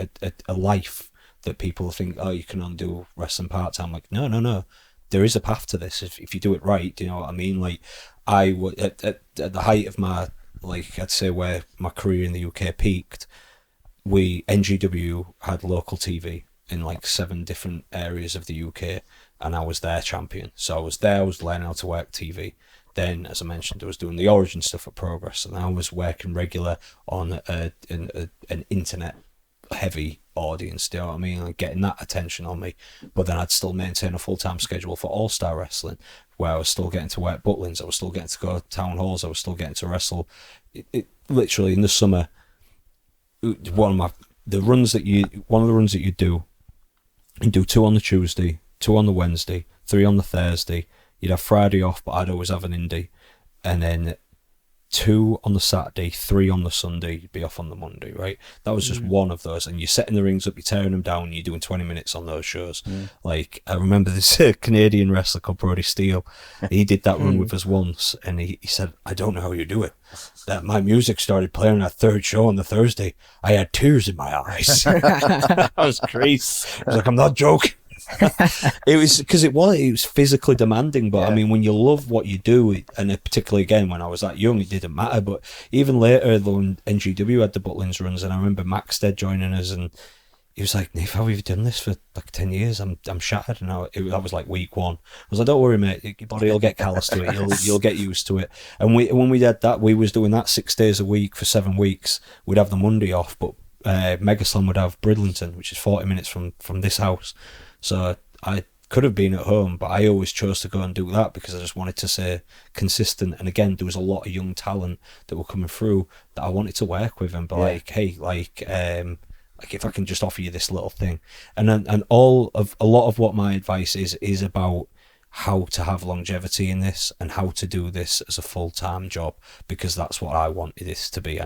a life that people think, oh, you can only do wrestling part-time. Like, no. There is a path to this if you do it right. Do you know what I mean? Like, I would at the height of my, like, I'd say where my career in the UK peaked, NGW had local TV in like 7 different areas of the UK, and I was their champion. So I was learning how to work TV. Then, as I mentioned, I was doing the Origin stuff at Progress, and I was working regular on an internet heavy audience, do you know what I mean? Like, getting that attention on me. But then I'd still maintain a full-time schedule for All-Star Wrestling, where I was still getting to work Butlins, I was still getting to go to town halls, I was still getting to wrestle. It literally in the summer, one of the runs that you do, you do 2 on the Tuesday, 2 on the Wednesday, 3 on the Thursday. You'd have Friday off, but I'd always have an indie. And then 2 on the Saturday, 3 on the Sunday, you'd be off on the Monday, right? That was just one of those, and you're setting the rings up, you're tearing them down, and you're doing 20 minutes on those shows. Like, I remember this Canadian wrestler called Brody Steele. He did that run with us once, and he said, I don't know how you do it. That my music started playing on that third show on the Thursday. I had tears in my eyes. That was crazy. I was like, I'm not joking. It was because it was physically demanding, but I mean, when you love what you do, and particularly again when I was that young, it didn't matter. But even later, when NGW had the Butlins runs, and I remember Maxted joining us, and he was like, "Nathan, how have you done this for like 10 years? I'm shattered." And that was like week 1. I was like, "Don't worry, mate. Your body will get callous to it. You'll get used to it." And when we did that, we was doing that 6 days a week for 7 weeks. We'd have the Monday off, but Megaslam would have Bridlington, which is 40 minutes from this house. So I could have been at home, but I always chose to go and do that because I just wanted to stay consistent. And again, there was a lot of young talent that were coming through that I wanted to work with and be like, hey, like if I can just offer you this little thing. And a lot of what my advice is about how to have longevity in this and how to do this as a full-time job, because that's what I wanted this to be.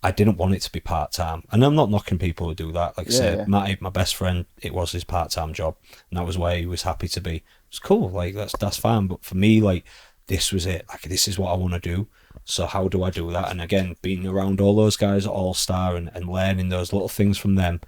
I didn't want it to be part-time. And I'm not knocking people who do that. Like I said, Matty, my best friend, it was his part-time job. And that was where he was happy to be. It's cool. Like, that's fine. But for me, like, this was it. Like, this is what I want to do. So how do I do that? And again, being around all those guys at All-Star and learning those little things from them,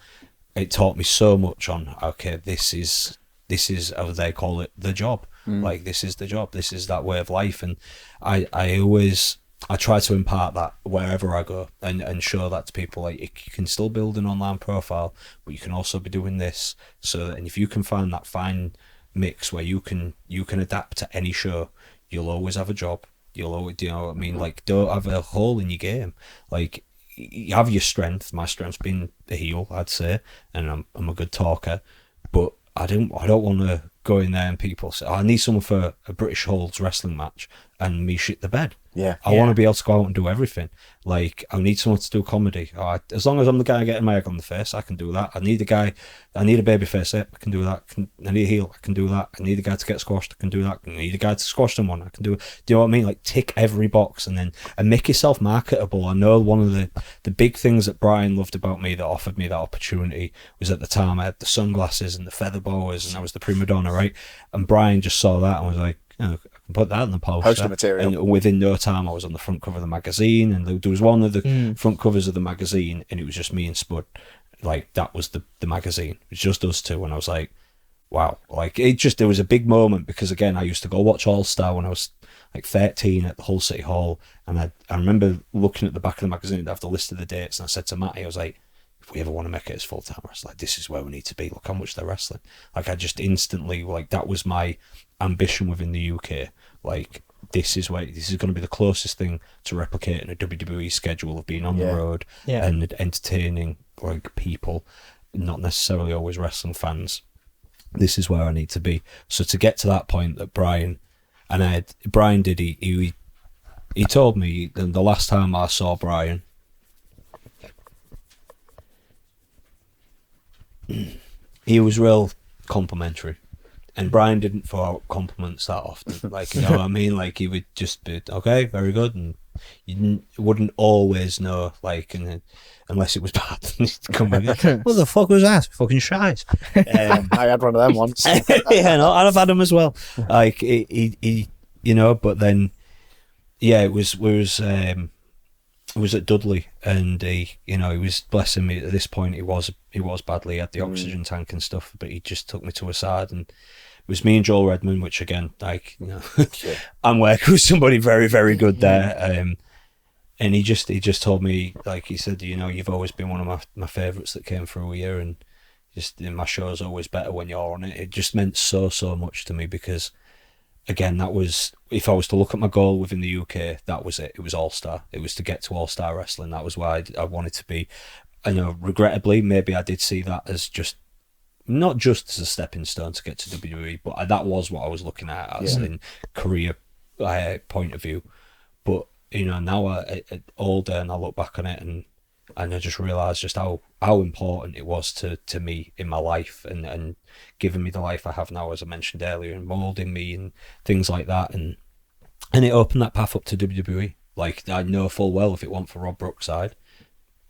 it taught me so much on, okay, this is, as they call it, the job. Like, this is the job. This is that way of life. And I try to impart that wherever I go and show that to people. Like, you can still build an online profile, but you can also be doing this. And if you can find that fine mix where you can adapt to any show, you'll always have a job. You'll always, you know what I mean? Like, don't have a hole in your game. Like, you have your strength. My strength's been the heel, I'd say, and I'm a good talker, but I don't want to go in there and people say, I need someone for a British Holds wrestling match, and me shit the bed. I want to be able to go out and do everything. Like, I need someone to do comedy. As long as I'm the guy getting my egg on the face, I can do that. I need a baby face, I can do that. I need a heel, I can do that. I need a guy to get squashed, I can do that. I need a guy to squash someone, I can do it. Do you know what I mean? Like, tick every box and make yourself marketable. I know one of the big things that Brian loved about me that offered me that opportunity was, at the time I had the sunglasses and the feather boas and I was the prima donna, right? And Brian just saw that and was like, you know, I can put that in the poster material. And within no time I was on the front cover of the magazine, and there was one of the front covers of the magazine and it was just me and Spud. Like, that was the magazine. It was just us two, and I was like, wow. Like, there was a big moment because, again, I used to go watch All Star when I was like 13 at the Hull City Hall, and I remember looking at the back of the magazine to have the list of the dates, and I said to Matty, I was like, if we ever want to make it as full-time wrestler, like, this is where we need to be. Look how much they're wrestling. Like, I just instantly, like, that was my ambition within the UK. Like, this is going to be the closest thing to replicating a WWE schedule of being on the road and entertaining, like, people, not necessarily always wrestling fans. This is where I need to be. So to get to that point that Brian did, he told me the last time I saw Brian, he was real complimentary, and Brian didn't throw out compliments that often. Like, you know what I mean? Like, he would just be, okay, very good, and you wouldn't always know, like, unless it was bad. Come with it. What the fuck was that? Fucking shite. I had one of them once. Yeah, no, I've had them as well. Like, he you know, but then, yeah, it was at Dudley, and he was blessing me. At this point, he was badly, he had the oxygen tank and stuff, but he just took me to a side, and it was me and Joel Redmond, which, again, like, you know, I'm working with somebody very, very good there. And he just told me, like, he said, you know, you've always been one of my favourites that came through here, and just, my show's always better when you're on it. It just meant so much to me, because, again, that was, if I was to look at my goal within the UK, that was it. It was All-Star. It was to get to All-Star Wrestling. That was why I wanted to be. I know, regrettably, maybe I did see that as just, not just as a stepping stone to get to WWE, but that was what I was looking at as in career point of view. But, you know, now I older, and I look back on it, and I just realised just how important it was to me in my life, and giving me the life I have now, as I mentioned earlier, and moulding me and things like that, and it opened that path up to WWE. Like, I know full well if it weren't for Rob Brookside,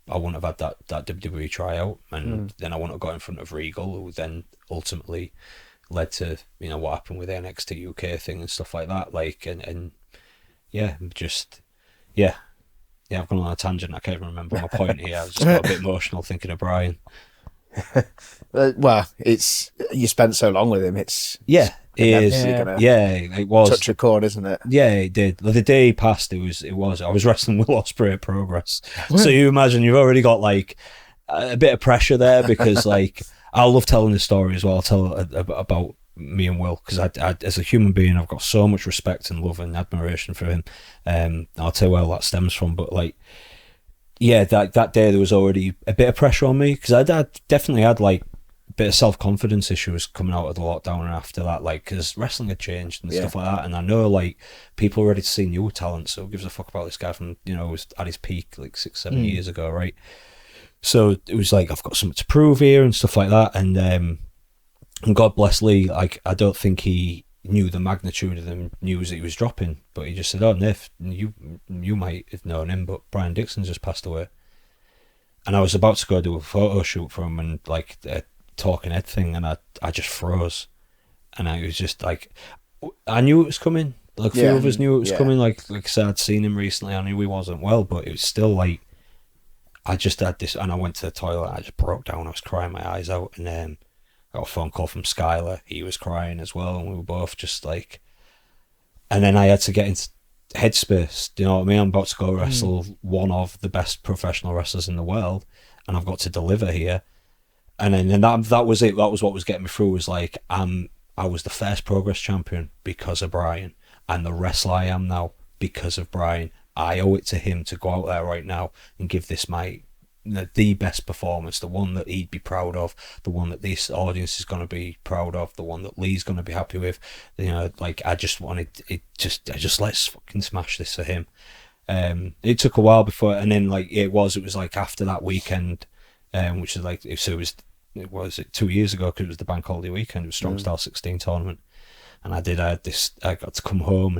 I wouldn't have had that WWE tryout, and then I wouldn't have got in front of Regal, who then ultimately led to, you know, what happened with the NXT UK thing and stuff like that. Like, and yeah, just, yeah, I've gone on a tangent. I can't even remember my point here. I was just got a bit emotional thinking of Brian. Well, it's you spent so long with him. It's It is. It was touch a chord, isn't it? Yeah, it did. The day he passed, it was. I was wrestling with Ospreay at Progress, so you imagine you've already got like a bit of pressure there because like I love telling the story as well. I'll tell about me and Will because I, as a human being, I've got so much respect and love and admiration for him. I'll tell you where that stems from, but like, yeah, that day there was already a bit of pressure on me because I definitely had like a bit of self-confidence issues coming out of the lockdown and after that, like, because wrestling had changed and stuff like that, and I know like people are ready to see new talent, so who gives a fuck about this guy from, you know, was at his peak like 6-7 years ago, right? So it was like, I've got something to prove here and stuff like that, and God bless Lee, like, I don't think he knew the magnitude of the news that he was dropping, but he just said, "Oh, Niff, you might have known him, but Brian Dixon just passed away." And I was about to go do a photo shoot for him and like a talking head thing, and I just froze, and I was just like, I knew it was coming. Like, a few of us knew it was coming. Like I said, I'd seen him recently. I knew he wasn't well, but it was still like, I just had this, and I went to the toilet. And I just broke down. I was crying my eyes out, and then I got a phone call from Skylar. He was crying as well, and we were both just like. And then I had to get into headspace. Do you know what I mean? I'm about to go wrestle one of the best professional wrestlers in the world, and I've got to deliver here. And then that was it. That was what was getting me through. Was like, I was the first Progress champion because of Brian, and the wrestler I am now because of Brian. I owe it to him to go out there right now and give this the best performance, the one that he'd be proud of, the one that this audience is going to be proud of, the one that Lee's going to be happy with. You know, like, I just wanted it. Just let's fucking smash this for him. It took a while before, and then like it was like after that weekend, which is like, so it was 2 years ago because it was the bank holiday weekend. It was Strong Style 16 tournament, and I got to come home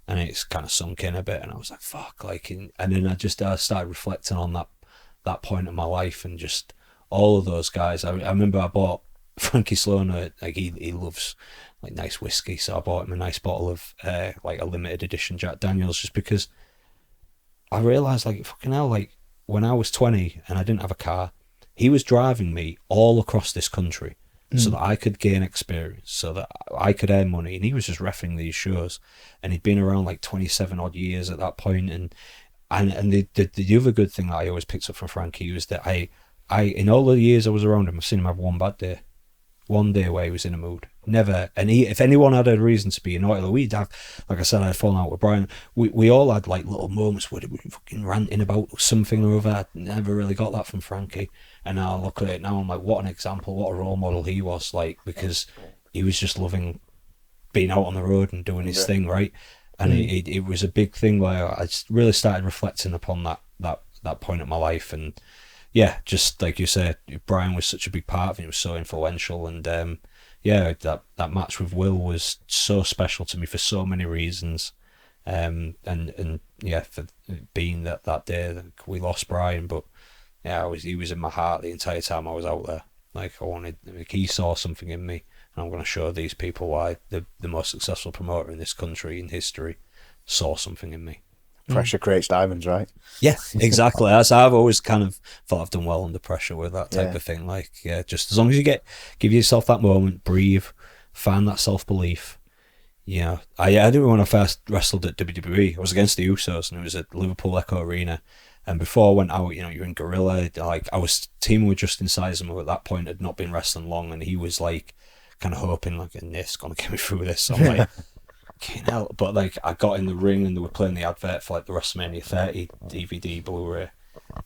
and it's kind of sunk in a bit, and I was like, fuck, like, and then I started reflecting on that point in my life and just all of those guys. I remember I bought Frankie Sloan, like he loves like nice whiskey, so I bought him a nice bottle of like a limited edition Jack Daniels, just because I realised, like, fucking hell, like when I was 20 and I didn't have a car, he was driving me all across this country so that I could gain experience, so that I could earn money, and he was just reffing these shows, and he'd been around like 27 odd years at that point. And the other good thing that I always picked up from Frankie was that I in all the years I was around him, I've seen him have one bad day. One day where he was in a mood. Never. And if anyone had a reason to be annoyed, we'd have, like I said, I'd fallen out with Brian. We all had like little moments where we were fucking ranting about something or other. I never really got that from Frankie. And now I look at it now, I'm like, what an example, what a role model he was, like, because he was just loving being out on the road and doing his thing, right? And it was a big thing where I just really started reflecting upon that point in my life. And yeah, just like you said, Brian was such a big part of it. He was so influential, and yeah, that match with Will was so special to me for so many reasons. And yeah, for being that day that we lost Brian, but yeah, he was in my heart the entire time I was out there. Like, he saw something in me, and I'm going to show these people why the most successful promoter in this country in history saw something in me. Pressure creates diamonds, right? Yeah, exactly. As I've always kind of thought I've done well under pressure with that type of thing. Like, yeah, just as long as you give yourself that moment, breathe, find that self-belief. You know, I did when I first wrestled at WWE. I was against the Usos, and it was at Liverpool Echo Arena. And before I went out, you know, you're in Gorilla. Like, I was teaming with Justin Sizemore, who at that point had not been wrestling long, and he was like, kind of hoping, like, this gonna get me through this. So I'm like, fucking hell. But like, I got in the ring and they were playing the advert for like the WrestleMania 30 DVD Blu-ray,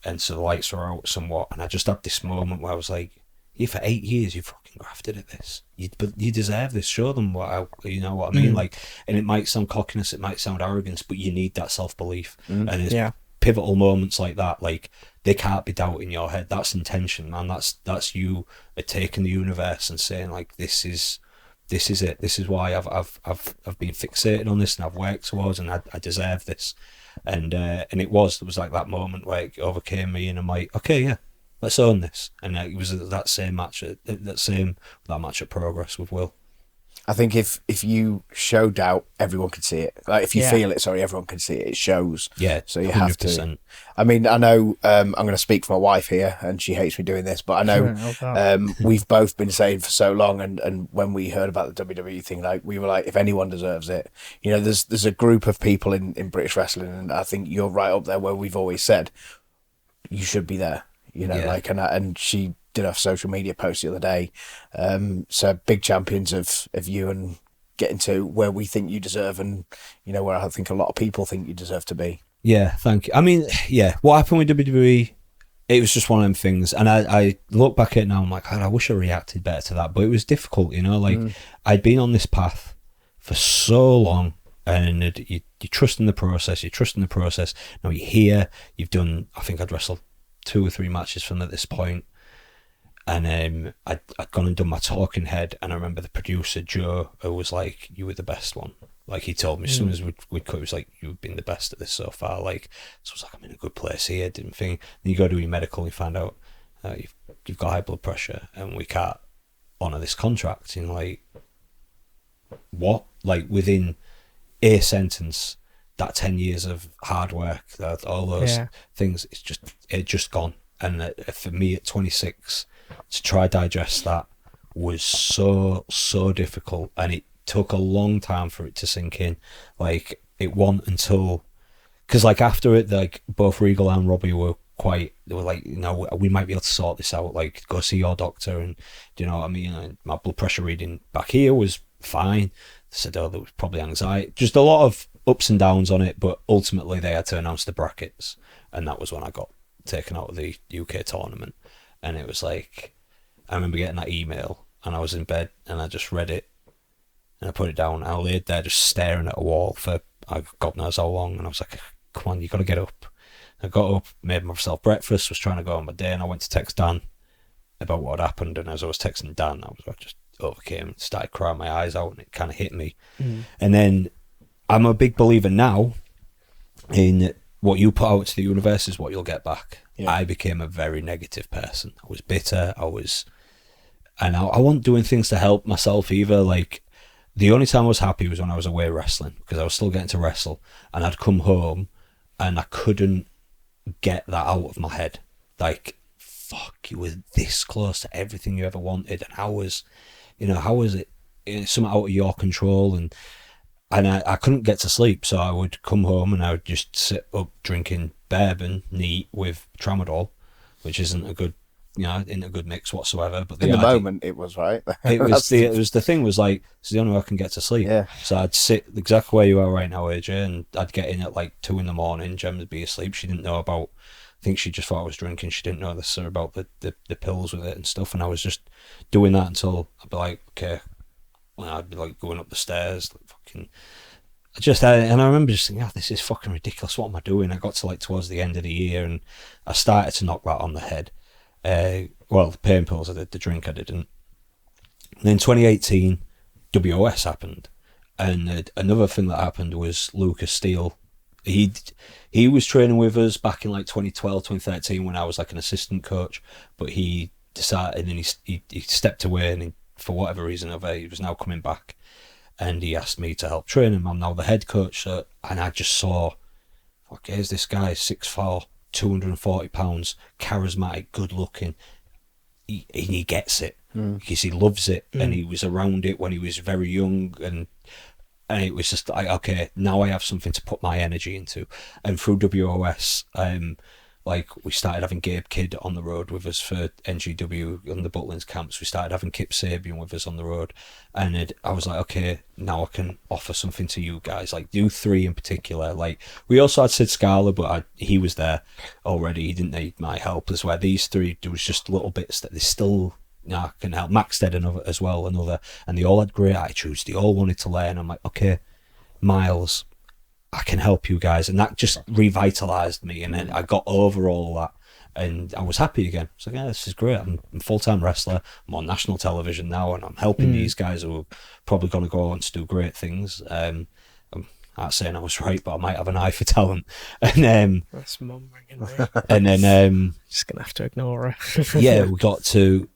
and so the lights were out somewhat, and I just had this moment where I was like, yeah, for 8 years you fucking grafted at this, but you deserve this. Show them you know what I mean. Like, and it might sound cockiness, it might sound arrogance, but you need that self-belief. And it's pivotal moments like that, like, they can't be doubting your head. That's intention, man. That's you taking the universe and saying, like, this is this is it. This is why I've been fixated on this and I've worked towards, and I deserve this. And it was like that moment where it overcame me, and I'm like, okay, yeah, let's own this. And it was that same match, that match at Progress with Will. I think if you show doubt, everyone can see it. Like if you feel it, everyone can see it. It shows. Yeah, so you 100%. Have to. I mean, I know I'm going to speak for my wife here, and she hates me doing this, but I know we've both been saying for so long, and when we heard about the WWE thing, like we were like, if anyone deserves it, you know, there's a group of people in British wrestling, and I think you're right up there where we've always said you should be there. You know, like and she did a social media post the other day. So big champions of you and getting to where we think you deserve, and you know where I think a lot of people think you deserve to be. Yeah, thank you. I mean, yeah, what happened with WWE, it was just one of them things, and I look back at it now, I'm like, God, I wish I reacted better to that, but it was difficult, you know, like I'd been on this path for so long, and you trust in the process, now you're here, you've done, I think I'd wrestled 2 or 3 matches from at this point, and I'd gone and done my talking head, and I remember the producer Joe, who was like, you were the best one. Like he told me as soon as we'd cut, it was like, you've been the best at this so far. Like, so I was like, I'm in a good place here, didn't think. Then you go do your medical and you find out you've got high blood pressure and we can't honour this contract. And like, what? Like within a sentence, that 10 years of hard work, all those things, it's just gone. And for me at 26, to try digest that was so difficult, and it took a long time for it to sink in. Like it wasn't until, because like after it, like both Regal and Robbie they were like, you know, we might be able to sort this out, like go see your doctor, and do you know what I mean? And my blood pressure reading back here was fine. They said, oh, there was probably anxiety, just a lot of ups and downs on it, but ultimately they had to announce the brackets, and that was when I got taken out of the UK tournament. And it was like, I remember getting that email, and I was in bed and I just read it and I put it down, and I laid there just staring at a wall for God knows how long, and I was like, come on, you got to get up. I got up, made myself breakfast, was trying to go on my day, and I went to text Dan about what had happened, and as I was texting Dan, I just overcame and started crying my eyes out, and it kind of hit me. And then I'm a big believer now in what you put out to the universe is what you'll get back. I became a very negative person. I was bitter, and I wasn't doing things to help myself either. Like, the only time I was happy was when I was away wrestling, because I was still getting to wrestle, and I'd come home and I couldn't get that out of my head. Like, fuck, you were this close to everything you ever wanted, and how was it? It's something out of your control, and I couldn't get to sleep, so I would come home and I would just sit up drinking bourbon neat with tramadol, which isn't a good mix whatsoever. But in the moment, it was right. It was the thing was like, it's the only way I can get to sleep. Yeah. So I'd sit exactly where you are right now, AJ, and I'd get in at like 2 a.m. Jem would be asleep. She didn't know about. I think she just thought I was drinking. She didn't know this about the pills with it and stuff. And I was just doing that until I'd be like, okay. Well, I'd be like going up the stairs, like fucking. And I remember just thinking, this is fucking ridiculous. What am I doing? I got to like towards the end of the year, and I started to knock that on the head. Well, the pain pills I did, the drink I didn't. And then 2018, WOS happened, and another thing that happened was Lucas Steele. He was training with us back in like 2012, 2013 when I was like an assistant coach, but he decided, and he stepped away, and for whatever reason he was now coming back, and he asked me to help train him. I'm now the head coach, and I just saw, fuck, here's this guy, 6'4", 240 pounds, charismatic, good looking. He gets it because he loves it, and he was around it when he was very young, and it was just like, okay, now I have something to put my energy into. And through WOS, like we started having Gabe Kidd on the road with us for NGW on the Butlins camps. We started having Kip Sabian with us on the road, and I was like, okay, now I can offer something to you guys. Like, do 3 in particular. Like, we also had Sid Scala, but he was there already. He didn't need my help. As well, these 3, there was just little bits that they still can help. Max did another as well, and they all had great attitudes. They all wanted to learn. I'm like, okay, Miles, I can help you guys, and that just revitalized me, and then I got over all that, And I was happy again. I was like, yeah, this is great. I'm a full-time wrestler. I'm on national television now, and I'm helping these guys who are probably going to go on to do great things. I'm not saying I was right, but I might have an eye for talent. And That's mum ringing me. and then Just gonna have to ignore her. yeah, we got to.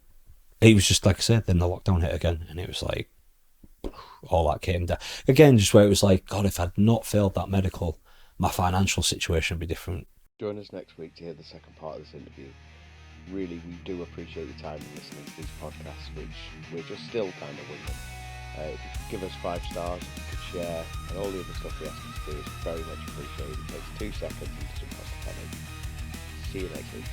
It was just like I said. Then the lockdown hit again, and it was like all that came down again. Just where it was like, God, if I'd not failed that medical, my financial situation would be different. Join us next week to hear the second part of this interview. Really, we do appreciate your time in listening to these podcasts, which we're just still kind of winging. If you could give us 5 stars, if you could share, and all the other stuff we ask you to do is very much appreciated. It takes 2 seconds and it doesn't cost a penny. See you next week.